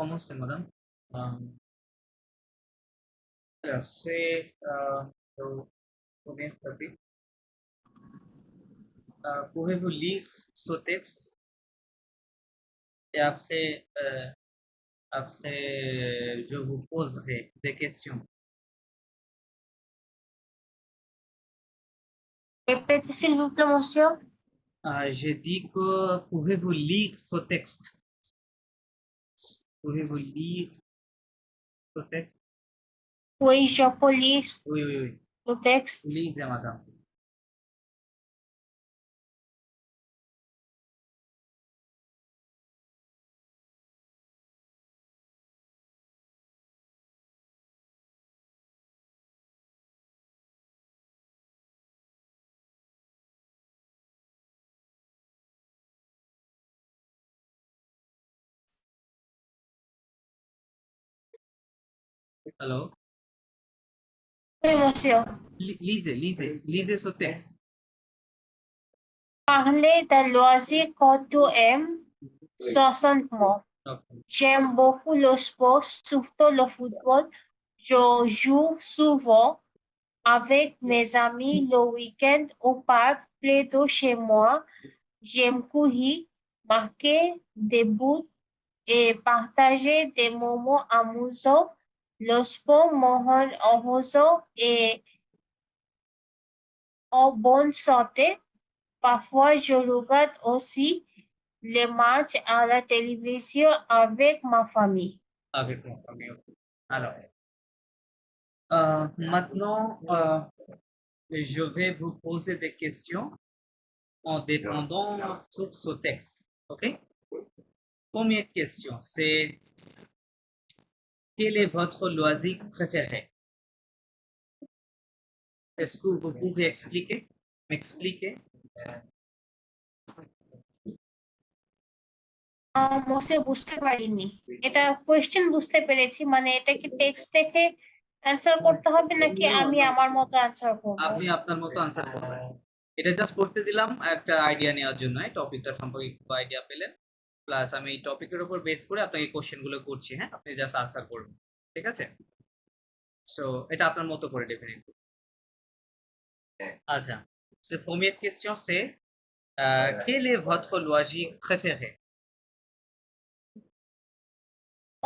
commencer, madame. Euh, alors, c'est le premier topic. Pouvez-vous lire ce texte et après, je vous poserai des questions. Répétez s'il vous plaît, monsieur. J'ai dit que pouvez-vous lire ce texte? Pouvez-vous lire ce texte? Oui, je peux lire Oui, oui, oui. le texte. Lisez, madame. Alors, Oui, monsieur. lisez ce texte. Parler d'un loisir que tu aimes, 60 mots. Okay. J'aime beaucoup le sport, surtout le football. Je joue souvent avec mes amis le week-end au parc près de chez moi. J'aime courir, marquer des buts et partager des moments amusants. Le sport me rend heureux et en bonne santé. Parfois, je regarde aussi les matchs à la télévision avec ma famille. Avec mon famille. Alors, maintenant, je vais vous poser des questions en dépendant sur ce texte. OK? Première question, c'est quel est votre loisir préféré? Est-ce que vous pouvez m'expliquer? মশে বুঝতে পারিনি এটা কোয়েশ্চেন বুঝতে পেরেছি মানে এটা কি টেক্সট দেখে অ্যান্সার করতে হবে নাকি আমি আমার মতো অ্যান্সার করব আপনি আপনার মতো আনসার করবেন। এটা জাস্ট পড়তে দিলাম একটা আইডিয়া নেওয়ার জন্য, টপিকটা সম্পর্কে একটু আইডিয়া পেলেন। প্লাস আমি এই টপিকের উপর বেস করে আপনাকে কোশ্চেনগুলো করছি, হ্যাঁ? আপনি জাস্ট আনসার করবেন। ঠিক আছে? সো এটা আপনার মতো করে ডেফিনেটলি। আচ্ছা। So première question c'est quel est votre loisir préféré?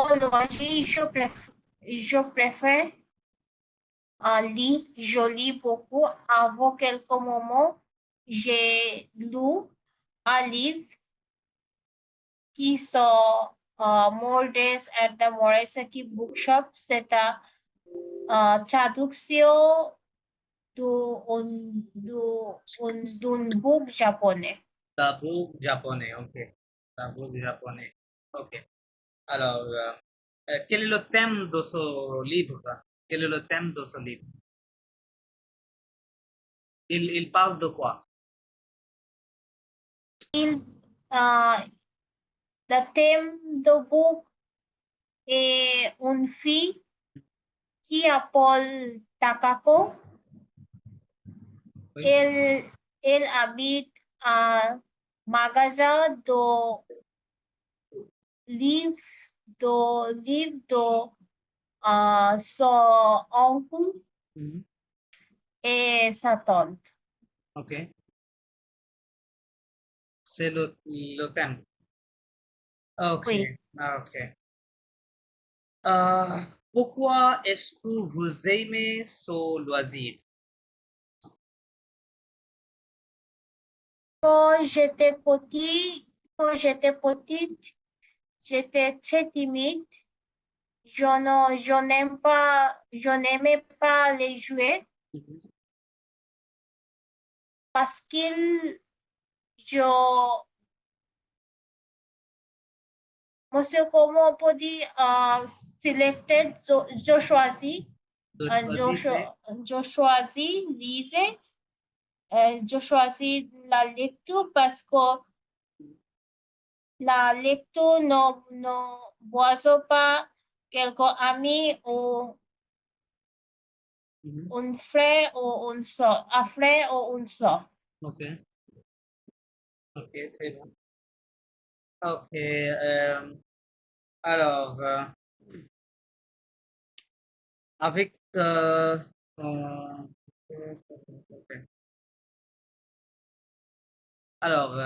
Aujourd'hui, je préfère lire. Je lis beaucoup. Avant quelques moments, j'ai lu un livre qui sont more days at the Morisaki bookshop. C'est traduction d'un book japonais. Tabou japonais, ok. Tabou japonais, ok. Alors, quel est le thème de ce livre? Quel est le thème de ce livre? Il parle de quoi? The theme de book est une fille qui s'appelle Takako. Oui. Elle habite un magasin de livres de son oncle et sa tante. Ok. C'est le thème. Ok. Oui. Ok. Pourquoi est-ce que vous aimez ce loisir? Quand j'étais petite, j'étais très timide. Je n'aimais pas les jouets parce monsieur, comment on peut dire, selected, je choisis, je choisis, lisez, je choisis la lecture parce que la lecture ne boise pas quelques amis ou un frère ou une soeur, un frère ou une soeur. Ok. Ok, très bien. Ok. Alors, avec alors,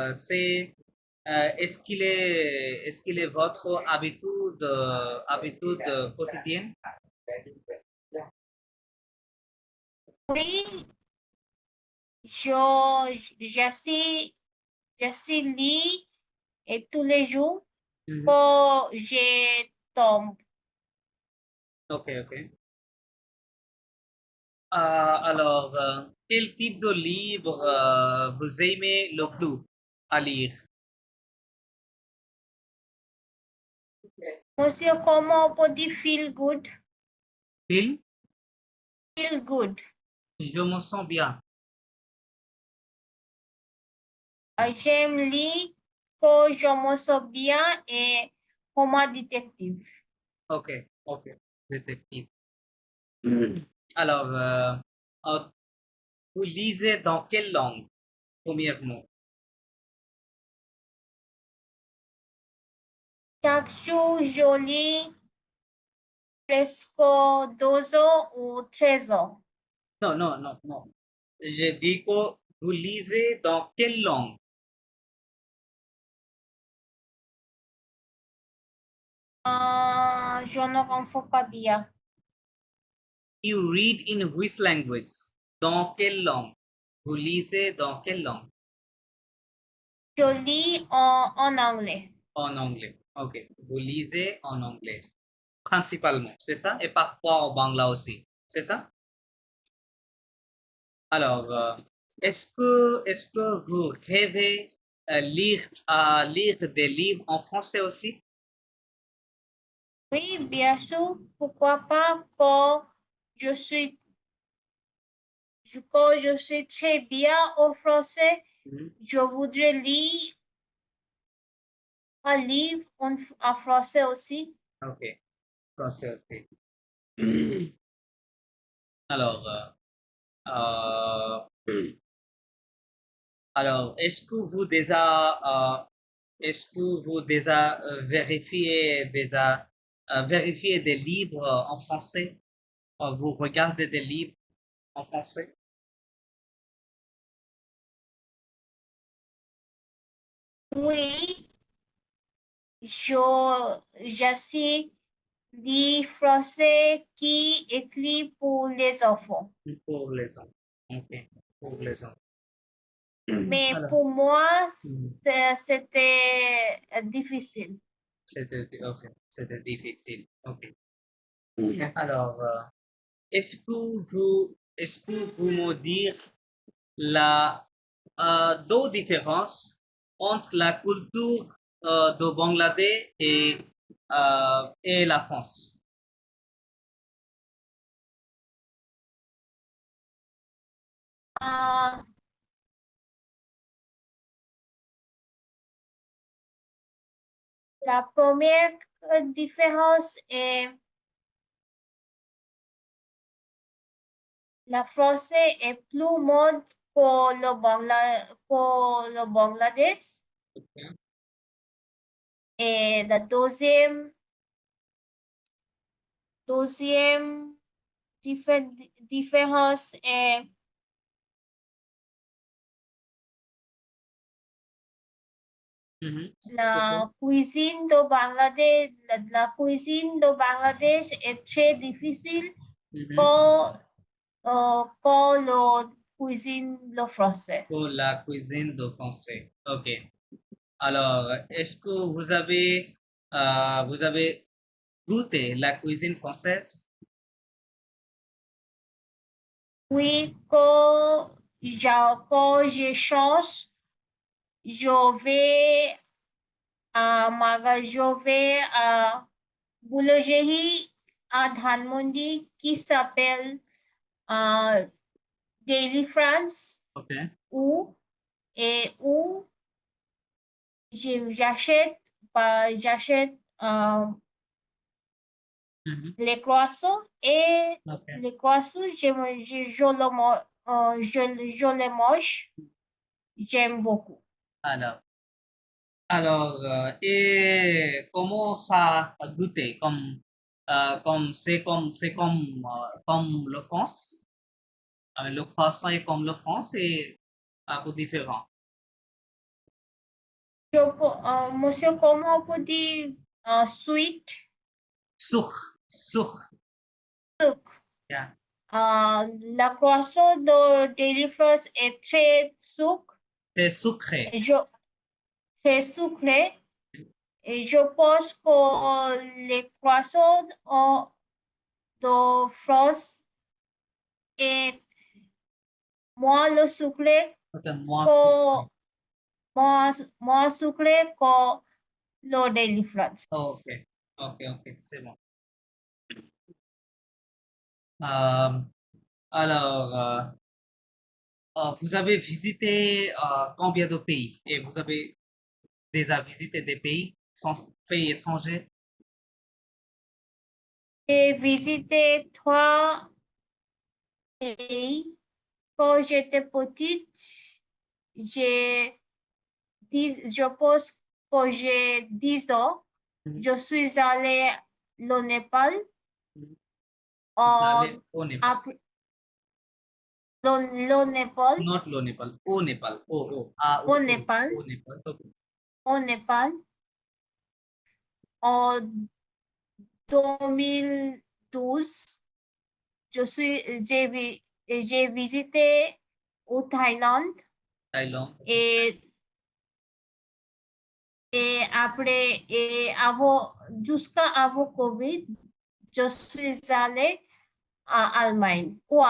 est-ce qu'il est votre habitude quotidienne? Oui, j'essaie, j'essaie lire et tous les jours Mhm. quand je tombe. Ok, ok. Alors, quel type de livre vous aimez le plus à lire? Monsieur, comment on peut dire feel good? Film? Feel good. Je me sens bien. J'aime lire quand je me sens bien et roman détective. Ok, ok. Détective. Alors, euh, vous lisez dans quelle langue, premièrement? Chaque jour, je lis presque 12 ou 13 ans. Non, non, non, non. Je dis que vous lisez dans quelle langue? Je ne comprends pas bien. You read in which language? Dans quelle langue? Vous lisez dans quelle langue? Je lis en anglais. En anglais. Ok. Vous lisez en anglais. Principalement, c'est ça? Et parfois en bangla aussi. C'est ça? Alors, est-ce que vous rêvez lire des livres en français aussi? Oui, bien sûr. Pourquoi pas je suis, quand je suis très bien au français, Mhm. je voudrais lire un livre en français aussi. Ok. Français aussi. Alors, alors, est-ce que vous déjà vérifié des livres en français? Vous regardez des livres en français? Oui, j'essaie lire français qui écrit pour les enfants. Pour les enfants. Ok. Pour les enfants. Mais Alors, pour moi, hmm, c'était difficile. c'était difficile. Ok. Alors, est-ce que vous me dire la deux différences entre la culture de Bangladesh et la France? Euh, la première différence est la français est plus mode que le Bangladesh. Ok. Et la deuxième différence est Mhm. C'est quoi? la cuisine de Bangladesh. La cuisine de Bangladesh est très difficile Mhm. quand la cuisine le français. Pour la cuisine de français. Ok. Alors, est-ce que vous avez goûté la cuisine française? Oui, quand je change, je vais je vais à boulangerie à Dhanmondi qui s'appelle euh, Daily France Ok. où où j'achète Mhm. les croissants et Ok. les croissants je les mange. J'aime beaucoup. Alors, Et comment ça a goûté? Comme le France. Le croissant est comme le France et un peu différent. Monsieur, comment on peut dire sweet? Sucre. Yeah. La croissant de Deliverance est très sucre, C'est sucré. très sucré. Et je pense que les croissants de France est moins sucré Peut-être moins que sucré. moins sucré que le Deliverance. Ok, c'est bon. Euh, alors, vous avez visité combien de pays? Et vous avez déjà visité des pays étrangers? J'ai visité 3 pays. Quand j'étais petite, je pense que j'ai 10 ans. Mhm. Je suis allée au Népal. Vous Euh, allez au Népal. après, le Népal, Not le Népal. Au Népal. au Népal, Au Népal. Ok. au Népal, en 2012. J'ai visité au Thaïlande Thaïlande. et, jusqu'à avant Covid, je suis allée à Allemagne, En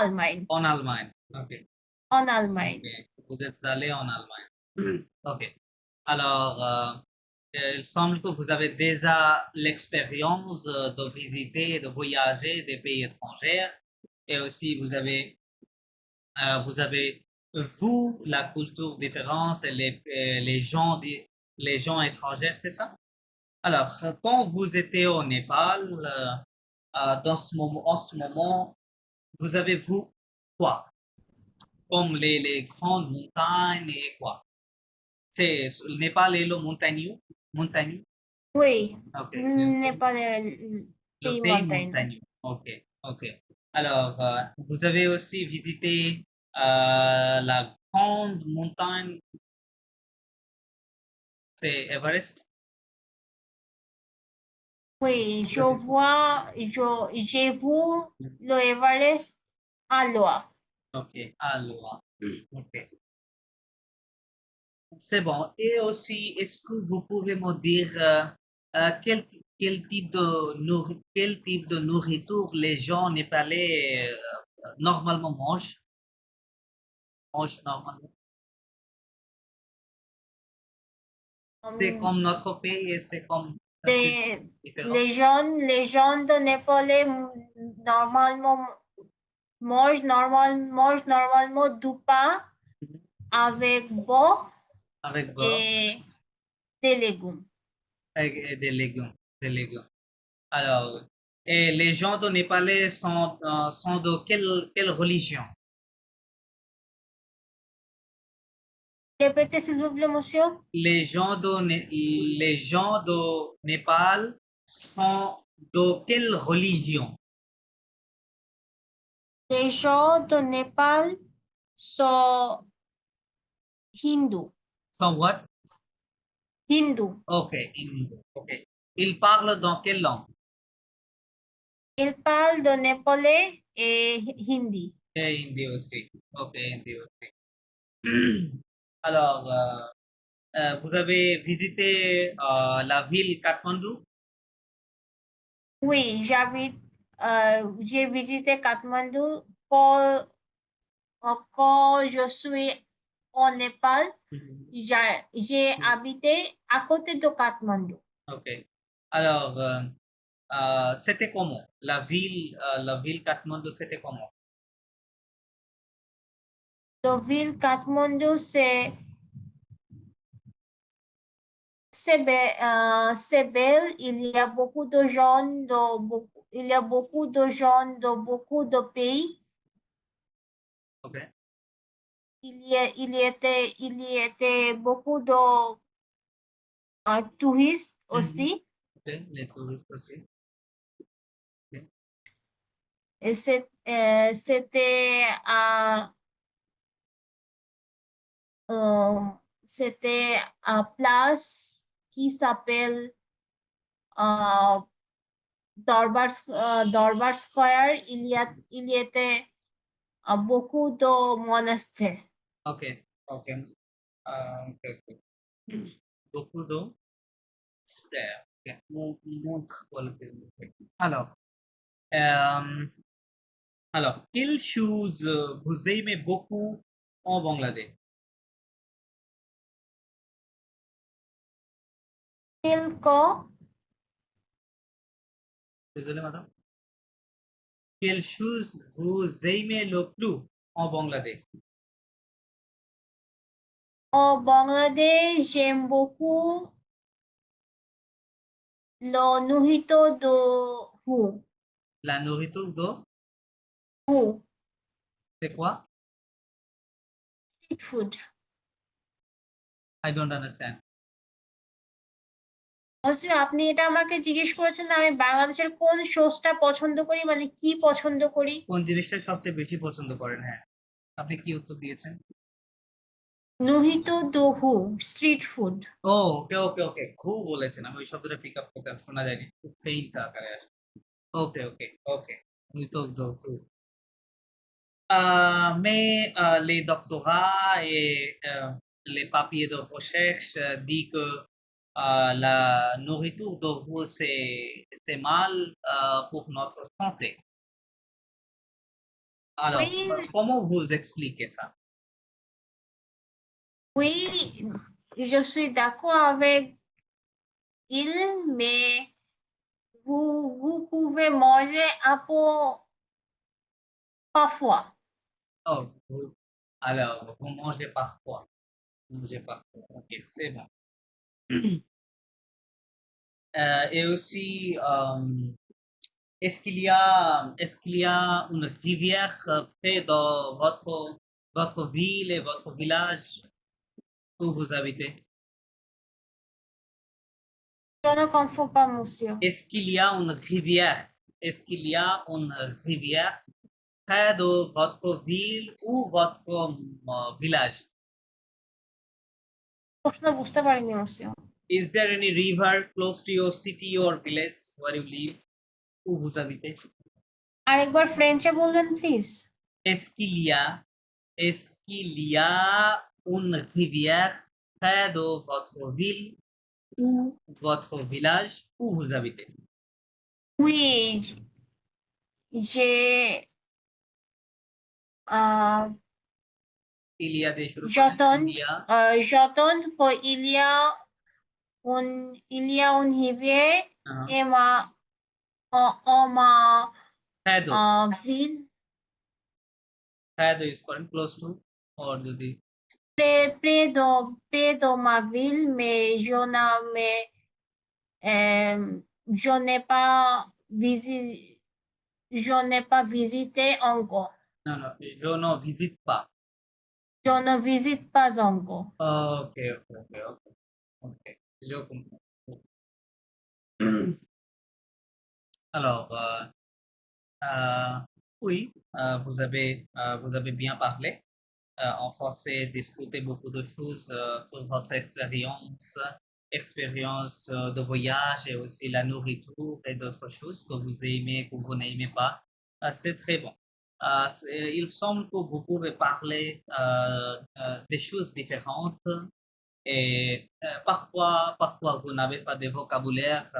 Allemagne. Ok. en Allemagne. Vous êtes allé en Allemagne. Ok. Alors, il semble que vous avez déjà l'expérience de visiter, de voyager des pays étrangers et aussi vous avez vu la culture différente et les gens étrangers, c'est ça? Alors, quand vous étiez au Népal, en ce moment, vous avez vu quoi? Comme les grandes montagnes et quoi? Le Népal est le montagneux? Oui, Ok. Népal est le Le pays pays montagneux. montagneux. Ok. Alors, vous avez aussi visité la grande montagne, c'est Everest? Oui, j'ai vu le Everest à l'eau. Ok, alors, ok. C'est bon. Et aussi, est-ce que vous pouvez me dire quel type de nourriture les gens népalais normalement mangent normalement? C'est Um, comme notre pays et c'est comme c'est les, différent. les gens de Népal normalement mangent normalement du pain avec beurre Avec beurre et des légumes. et des légumes. Alors, et les gens de Népalais sont de quelle religion? Répétez s'il vous plaît, monsieur. Les gens de Népal sont de quelle religion? Les gens de Népal sont hindous. Sont what? Hindous. Ok, hindou. Ok. Ils parlent dans quelle langue? Ils parlent de népalais et hindi. Et hindi aussi. Ok, hindi aussi. Alors, vous avez visité la ville Katmandou? Oui, j'ai visité Katmandou quand je suis au Népal. Mhm. J'ai habité à côté de Katmandou. Ok. Alors, c'était comment? La ville Katmandou, c'était comment? La ville Katmandou, c'est belle. Il y a beaucoup de gens de beaucoup de pays. Ok. Il y était beaucoup touristes Mhm. aussi. Ok, les touristes aussi. Ok. Et c'était euh, c'était à place qui s'appelle euh, Dorbar Square. Il y était beaucoup de monastères. Ok, ok. Ok, ok. Beaucoup d'eau. Stairs. Ok. Montre-moi le film. Alors, euh, alors, quelle chose vous aimez beaucoup en Bangladesh? Quelque Désolé, madame. Quelle chose vous aimez le plus en Bangladesh? au Bangladesh, j'aime beaucoup le nourriture de Hu. La nourriture de, Hu, c'est quoi? street food. I don't understand. অবশ্যই আপনি এটা আমাকে জিজ্ঞেস করেছেন না আমি বাংলাদেশের কোন শোটা পছন্দ করি মানে কি পছন্দ করি কোন জিনিসটা সবচেয়ে বেশি পছন্দ করেন? হ্যাঁ, আপনি কি উত্তর দিয়েছেন? নুহিত দোহু স্ট্রিট ফুড ও, ওকে ওকে ওকে, খুব বলেছেন, আমি ওই শব্দটা পিক আপ করতে শোনা যায়নি, খুব ফেইন্ট আকারে আসে। ওকে ওকে ওকে, আমি তো mais les doctorats et les papiers de recherche disent que la nourriture de veau, c'est mal pour notre santé. Alors, Oui, comment vous expliquez ça? oui, je suis d'accord avec il, mais vous pouvez manger un peu parfois. Oh, alors, vous mangez parfois. Vous mangez parfois. Ok, c'est bon. Et aussi, est-ce qu'il y a une rivière près de votre ville et votre village où vous habitez? Je ne comprends pas, monsieur. Est-ce qu'il y a une rivière? Est-ce qu'il y a une rivière près de votre ville ou votre village? প্রশ্ন বুঝতে পারিনি, monsieur. Is there any river close to your city or village where you live? Où vous habitez? আরেকবার ফ্রেঞ্চে বলবেন, please? Est-ce qu'il y a, est-ce qu'il y a une rivière près de votre ville ou votre village où vous habitez? Oui, j'ai euh, Il y a des choses. j'entends Il y a j'entends qu'il y a une rivière et en ma près de, ville, près de is current close to or যদি près de ma ville, mais je n'ai pas visité encore. non non je ne visite pas. Je ne visite pas encore. Ok ok ok ok ok, je comprends. Alors oui, vous avez bien parlé. En français, discuter beaucoup de choses sur votre expérience de voyage et aussi la nourriture et d'autres choses que vous aimez, que vous n'aimez pas. C'est très bon. Il semble que vous pouvez parler des choses différentes et parfois vous n'avez pas de vocabulaire,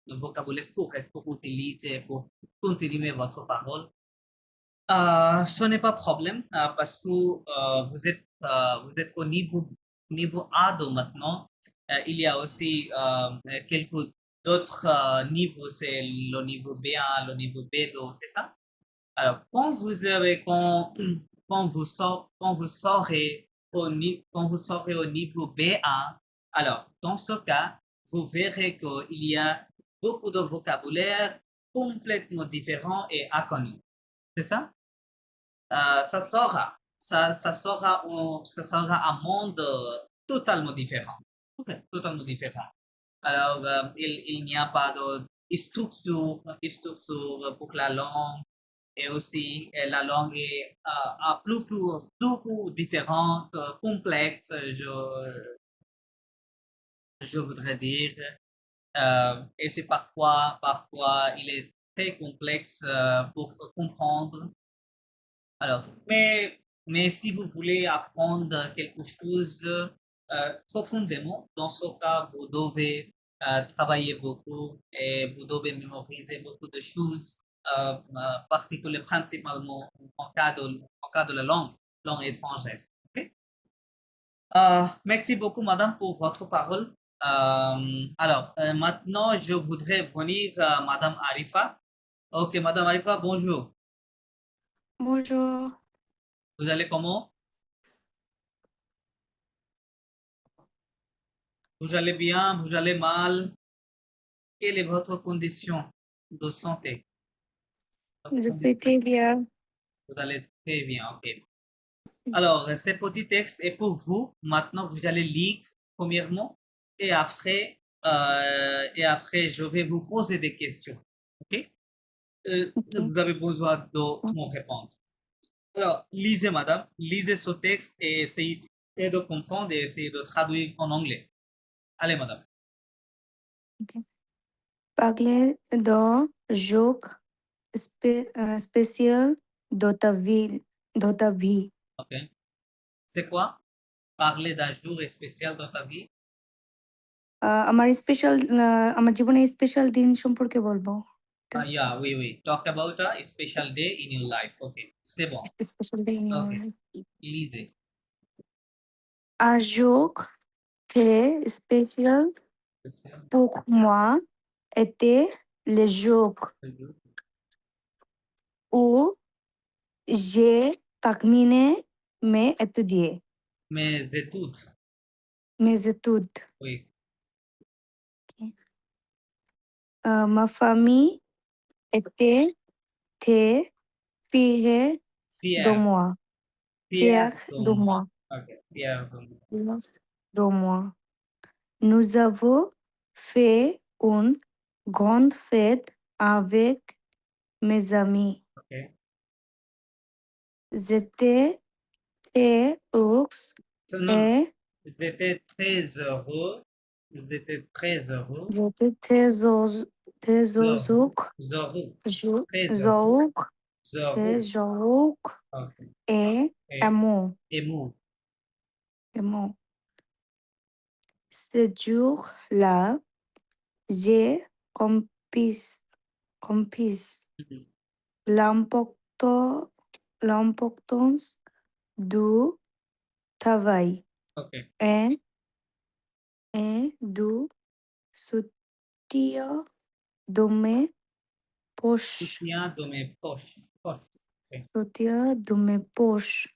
de vocabulaire correct pour utiliser, pour continuer votre parole. Ce n'est pas problème parce que vous êtes au niveau A2 maintenant. Il y a aussi quelques d'autres niveaux, c'est le niveau B1, le niveau B2, c'est ça? Alors, quand vous serez au niveau B1, alors dans ce cas, vous verrez qu'il y a beaucoup de vocabulaire complètement différent et inconnu. C'est ça? Ça sera un monde totalement différent. Ok, totalement différent. Alors, il n'y a pas de structure pour la langue et aussi la langue est plus différente, complexe, je voudrais dire. Et c'est parfois, il est très complexe pour comprendre. Alors, mais si vous voulez apprendre quelque chose profondément, dans ce cas, vous devez travailler beaucoup et vous devez mémoriser beaucoup de choses, particulièrement, principalement en cas de la langue étrangère. Ok. Merci beaucoup, madame, pour votre parole. Alors, maintenant, je voudrais venir à madame Arifa. Ok, madame Arifa, bonjour. Bonjour, Vous allez comment? Vous allez bien? Vous allez mal? Quelle est votre condition de santé? je suis très bien. Vous allez très bien, ok. Alors, ce petit texte est pour vous. Maintenant, vous allez lire premièrement et après, je vais vous poser des questions. Ok? Ok. Vous avez besoin de me répondre. Alors, lisez, madame, lisez ce texte et essayez de comprendre et essayez de traduire en anglais. Allez, madame. Parler d'un jour spécial de ta vie. Ok. C'est quoi? Parler d'un jour spécial dans ta vie? আমার জীবনে স্পেশাল দিন সম্পর্কে বলবো। Yeah, oui. Talk about a special day in your life. Ok. C'est bon. Special day in Ok. Your Lisez. Un jour très spécial pour moi était le jour où j'ai terminé Mes études. mes études. Oui. Ma famille était très fière de Fier. moi. Fier Fière de de moi. moi. Ok. Fier de moi. De moi. Nous avons fait une grande fête avec mes amis. Ok. J'étais très heureuse Non. et J'étais très heureux. J'étais très heureux. j'étais très heureuse, très heureuse, Heureux. Heureux. Très heureux. heureuse, très Heureux. heureuse Ok. et Et amour. émoux. Amour. Ce jour-là, j'ai compris Mhm. l'importance du travail Ok. et du soutien de mes poches. Soutien de mes poches. Poches. Ok. Soutien de mes poches.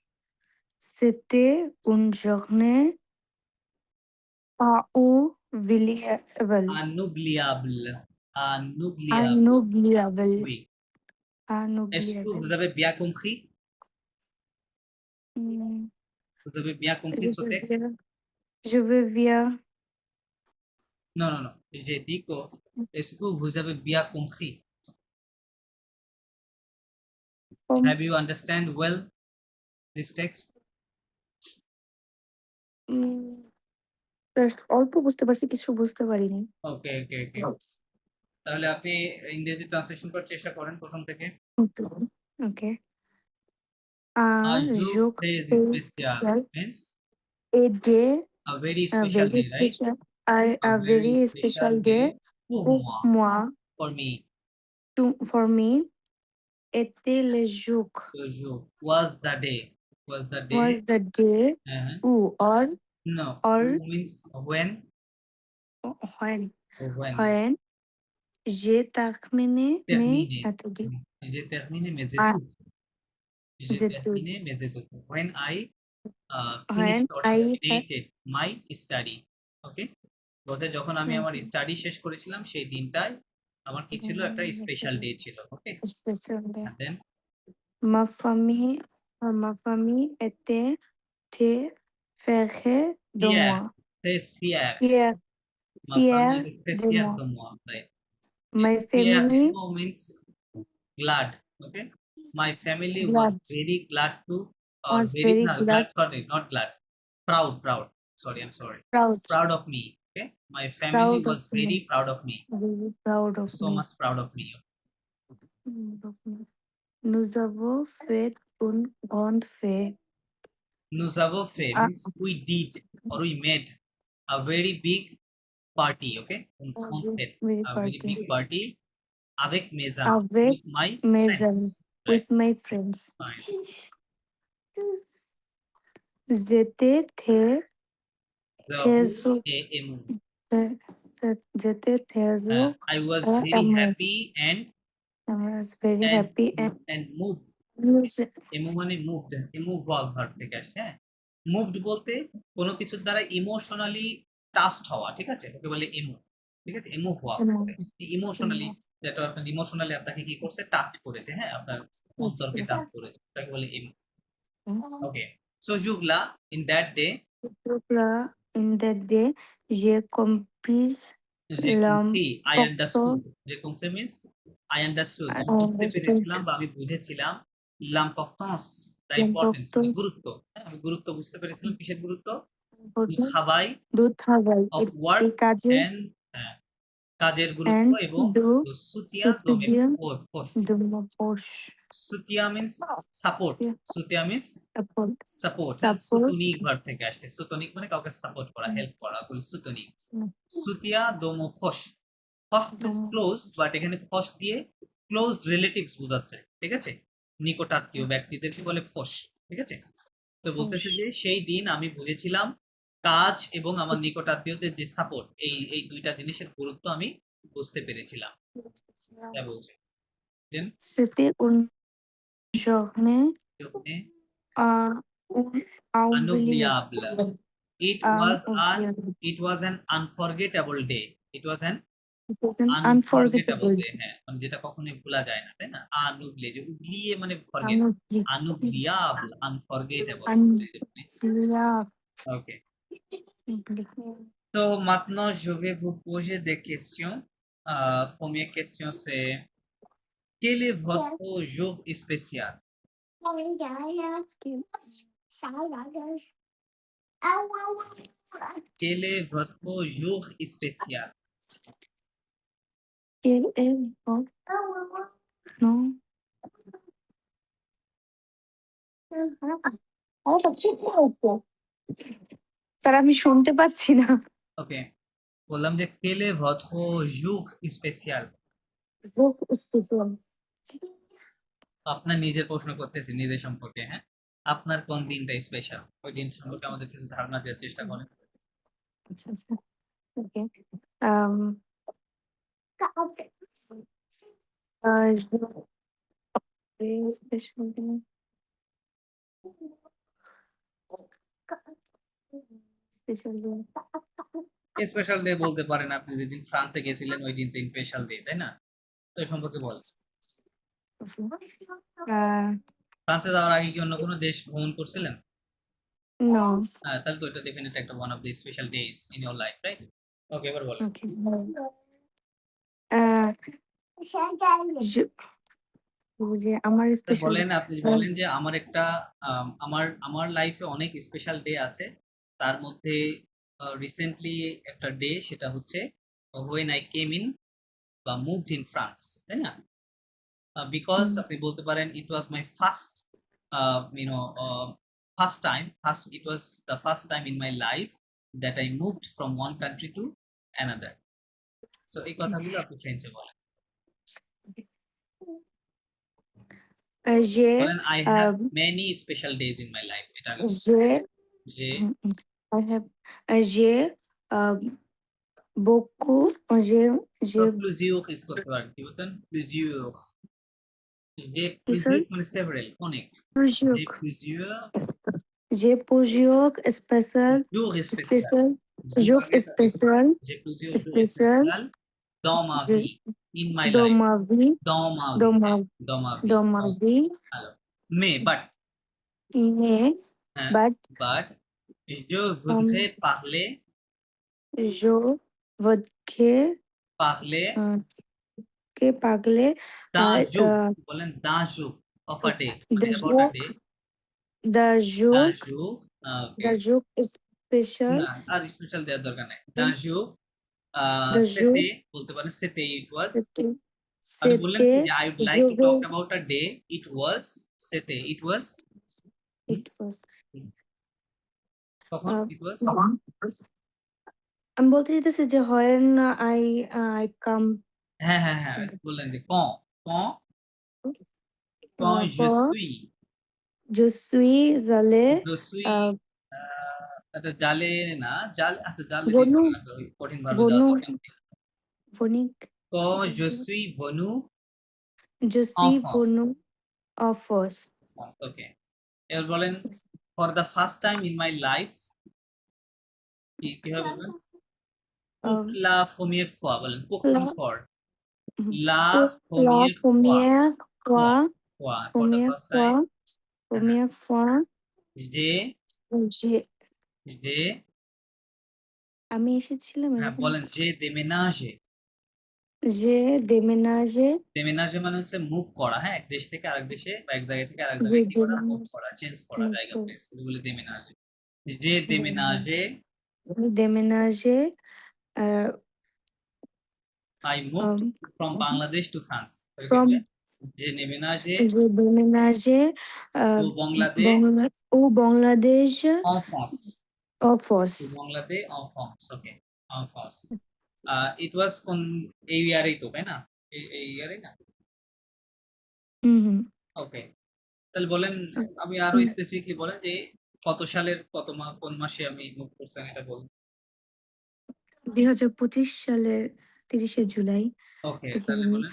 C'était une journée inoubliable. Inoubliable. Inoubliable. Inoubliable. Oui. Est-ce que vous Inoubliable. avez bien compris? Hmm, Vous avez bien compris Je ce veux texte? bien. Je veux bien. Non. J'ai dit que, est-ce que vous avez bien compris? Com- Have you understand well this text? উম, অল্প বুঝতে পারছি, কিছু বুঝতে পারিনি। Okay. তাহলে আপনি ইংরেজি ট্রান্সলেশন করার চেষ্টা করেন প্রথম থেকে। ওকে। Un Un jour jour très très spécial spécial. means A day, a very a special very day, right? special, A a very very special special day day pour pour moi, moi, for me. for me, était le jour. The jour was the day. Was the day. Was the day Uh-huh. or No. or Means when. when When. when j'ai terminé mes Terminé. études. J'ai terminé mes Ah, études. J'ai études. terminé mes études. When I When finished or I terminated my study. Okay? বলতে যখন আমি আমার had study শেষ করেছিলাম সেই দিনটায় আমার কি ছিল, একটা স্পেশাল ডে ছিল। ওকে? special day. And then Ma famille était très fière de fier. moi. très fier. Fier, Ma fier famille est très de fière moi. de moi. Right? My Fier family means glad. Okay. My family was glad very glad to, or was very very no, glad, glad. Sorry, not glad. Proud. Sorry, I'm sorry. proud, Proud of me. Okay. My family proud of was very me, proud of me. very proud of So me. much proud of me. Nous avons fait une grande fête. Nous avons fait Ah, means we did or we made a very big party. Okay. very A very party big party avec mes amis, avec with my mes friends. amis, Right. with my friends. Fine. J'étais très Zahu et emu. j'étais très I was uh, very amused. happy and I was very and happy and moved. amused. Emu মানে moved, emu verb থেকে আসে। হ্যাঁ, মুভড বলতে কোনো কিছুর দ্বারা emotionally touched হওয়া, ঠিক আছে, ওকে বলে এমু। ঠিক আছে, এমু হওয়া, ইমোশনালি, যেটা আপনার ইমোশনালি আপনাকে কি করছে, টাচ করেছে, হ্যাঁ, আপনার অন্তরকে টাচ করেছে, তাকে বলে এমু। ওকে, সো জুগলা in that day, In that day, j'ai compris যে কুমতি আই l'important আন্ডারস্টুড, যে কুমতি মিন্স আই আন্ডারস্টুড, বুঝতে পেরেছিলাম বা আমি বুঝেছিলাম, l'importance, দ্য ইম্পর্টেন্স মানে গুরুত্ব, হ্যাঁ, আমি গুরুত্ব বুঝতে পেরেছিলাম, কিসের গুরুত্ব, du travail du travail of work et কাজের and কাজের গুরুত্ব and এবং du সুতিয়া দমে soutien পোষ। de ma poche. সুতিয়া মিন্স সাপোর্ট, সুতিয়া মিন্স Support. Support, Support. সুতনিক ভার্ব থেকে আসছে, সুতনিক মানে কাউকে সাপোর্ট করা, হেল্প করা, সুতনিক। সুতিয়া দমো পোষ, পোষ মিন্স ক্লোজ, বাট এখানে পোষ দিয়ে ক্লোজ রিলেটিভস বোঝাচ্ছে, ঠিক আছে, নিকটাত্মীয় ব্যক্তিদেরকে বলে পোষ, ঠিক আছে। তো বলতেছে যে সেই দিন আমি বুঝেছিলাম কাজ এবং আমার নিকটাত্মীয়দের যে সাপোর্ট, এই দুইটা জিনিসের গুরুত্ব আমি বুঝতে পেরেছিলাম। যা বলছে দেন C'était une journée unoubliable. inoubliable. It was an unforgettable day. It was an It was an unforgettable unforgettable day. day. হ্যাঁ, মানে যেটা কখনোই ভোলা যায় না, তাই না? আনুবলে, যে উগলিয়ে মানে ফরগেট, unoubliable, unforgettable। Unoubliable. ওকে, तो maintenant je vais vous poser des questions. Première question c'est quel est votre jour spécial? Quel est votre jour spécial? Quel est votre nom? Sir আমি শুনতে পাচ্ছি না। ওকে, বললাম যে quel est votre jour spécial? আপনার নিজের প্রশ্ন করতেছি, নিজের সম্পর্কে। হ্যাঁ, আপনার কোন দিনটা স্পেশাল, ওই দিন সম্পর্কে আমাদের কিছু ধারণা দেওয়ার চেষ্টা করেন। আচ্ছা আচ্ছা, ওকে। স্পেশাল ডে বলতে পারেন আপনি যেদিন ফ্রান্সে গেছিলেন ওই দিন তো স্পেশাল ডে, তাই না? তো এই সম্পর্কে বল। ফ্রান্সে যাওয়ার আগে কি অন্য কোনো দেশ ভ্রমণ করছিলেন? No. হ্যাঁ, তাহলে তো এটা ডেফিনেটলি একটা one of the special days in your life, right? Okay, এবার বলেন। Okay. যে আমার স্পেশাল বলেন, আপনি বলেন যে আমার একটা আমার লাইফে অনেক স্পেশাল ডে আছে, তার মধ্যে রিসেন্টলি একটা ডে, সেটা হচ্ছে when I came in বা moved in France, তাই না? বিকজ আপনি বলতে পারেন it was my first it was the first time in my life that I moved from one country to another. So এই কথাগুলো আপনি ফ্রেঞ্চে বলেন। বলেন I have many special days in my life. এটা যে I have j'ai beaucoup j'ai plusieurs is করতে পারেন, কি বলতেন? plusieurs, যে plusieurs মানে several, অনেক, যে plusieurs, j'ai plusieurs spécial jours jours spécial j'ai plusieurs jours spécial dans ma vie, in my dans life, ma vie, dans ma vie. Alors, mais but je voudrais parler जो वध পাগলে के पागले দাজুক বলেন দাজুক অফ আ ডে মানে about a day दाजुक দাজুক ওকে दाजुक स्पेशल না আর স্পেশাল দেওয়ার দরকার নাই দাজুক दाजुक সেতে বলতে পারেন সেতে ইট ওয়াজ আপনি বললেন सेते কি যে আই উড লাইক টু जुवे talk about a day it was সেতে ইট ওয়াজ it was কখন ইট ওয়াজ আমি বলতে চাইতেছি যে when I come হ্যাঁ হ্যাঁ হ্যাঁ বললেন যে quand quand quand je for suis je suis allé je suis uh, এটা জালে না জাল আচ্ছা জালে দিয়ে বনু ভালো লাগবে ওই কঠিন ভাবে দেওয়া বনু দরকার নেই বণিক quand je suis venu je en suis France venu of us ওকে এবার বলেন for the first time in my life কিভাবে বলবেন pour la première fois বলেন pour une fois la la première fois for the première first time fois যে যে- যে আমি এসেছিলাম হ্যাঁ এরকম বলেন যে déménage যে déménager déménager মানে হচ্ছে মুভ করা হ্যাঁ এক দেশ থেকে আরেক দেশে বা এক জায়গা থেকে আরেক যে জায়গায় কি করা মুভ déménage করা চেঞ্জ করা জায়গা প্লেস এগুলো déménager যে déménager déménager I moved from Bangladesh to France from যে déménager যে déménager au Bangladesh au Bangladesh en France of us au Bangladesh en France okay en France it was কোন এই ইয়ারেই তো তাই না এই ইয়ারেই না হুম ওকে তাহলে বলেন আমি আরো স্পেসিফিকলি বলেন যে কত সালের কত কোন মাসে আমি মুভ করছেন এটা বলুন 2025 সালের 30শে জুলাই ওকে দেখি তাহলে আমি বলেন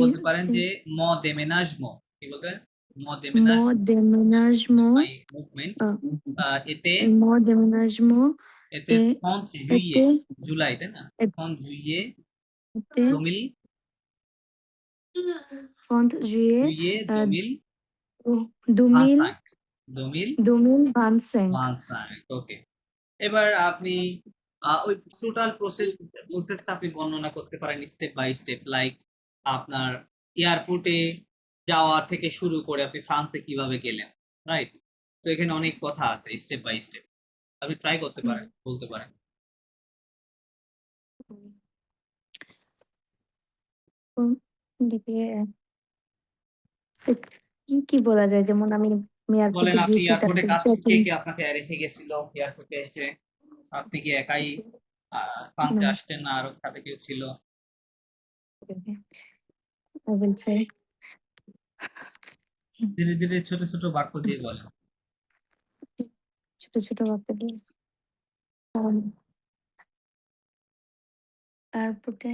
বলতে পারেন যে ম déménagement কি বলতে ম déménagement মাই মুভমেন্ট এতে mo déménagement এতে 30 juillet জুলাই তাই না 30 juillet 2000 30 juillet 2025 ওকে এবার আপনি ওই টোটাল প্রসেসটা আপনি বর্ণনা করতে পারেন স্টেপ বাই স্টেপ লাইক আপনার এয়ারপোর্টে যাওয়া থেকে শুরু করে আপনি ফ্রান্সে কিভাবে গেলেন রাইট তো এখানে অনেক কথা আছে স্টেপ বাই স্টেপ আপনি ট্রাই করতে পারেন বলতে পারেন কি বলা যায় যেমন আমি বলেন এয়ারপোর্টে আপনি গিয়েছি এয়ারপোর্টে তারপর কাজ কে checking কে আপনাকে রেখে গেছিল এয়ারপোর্টে এসে আপনি কি একাই ফ্রান্সে না। আসছেন না আরো সাথে কেউ ছিল I will try. ধীরে ধীরে ছোট ছোট বাক্য দিয়ে বলেন ছোট ছোট বাক্য দিয়ে এয়ারপোর্টে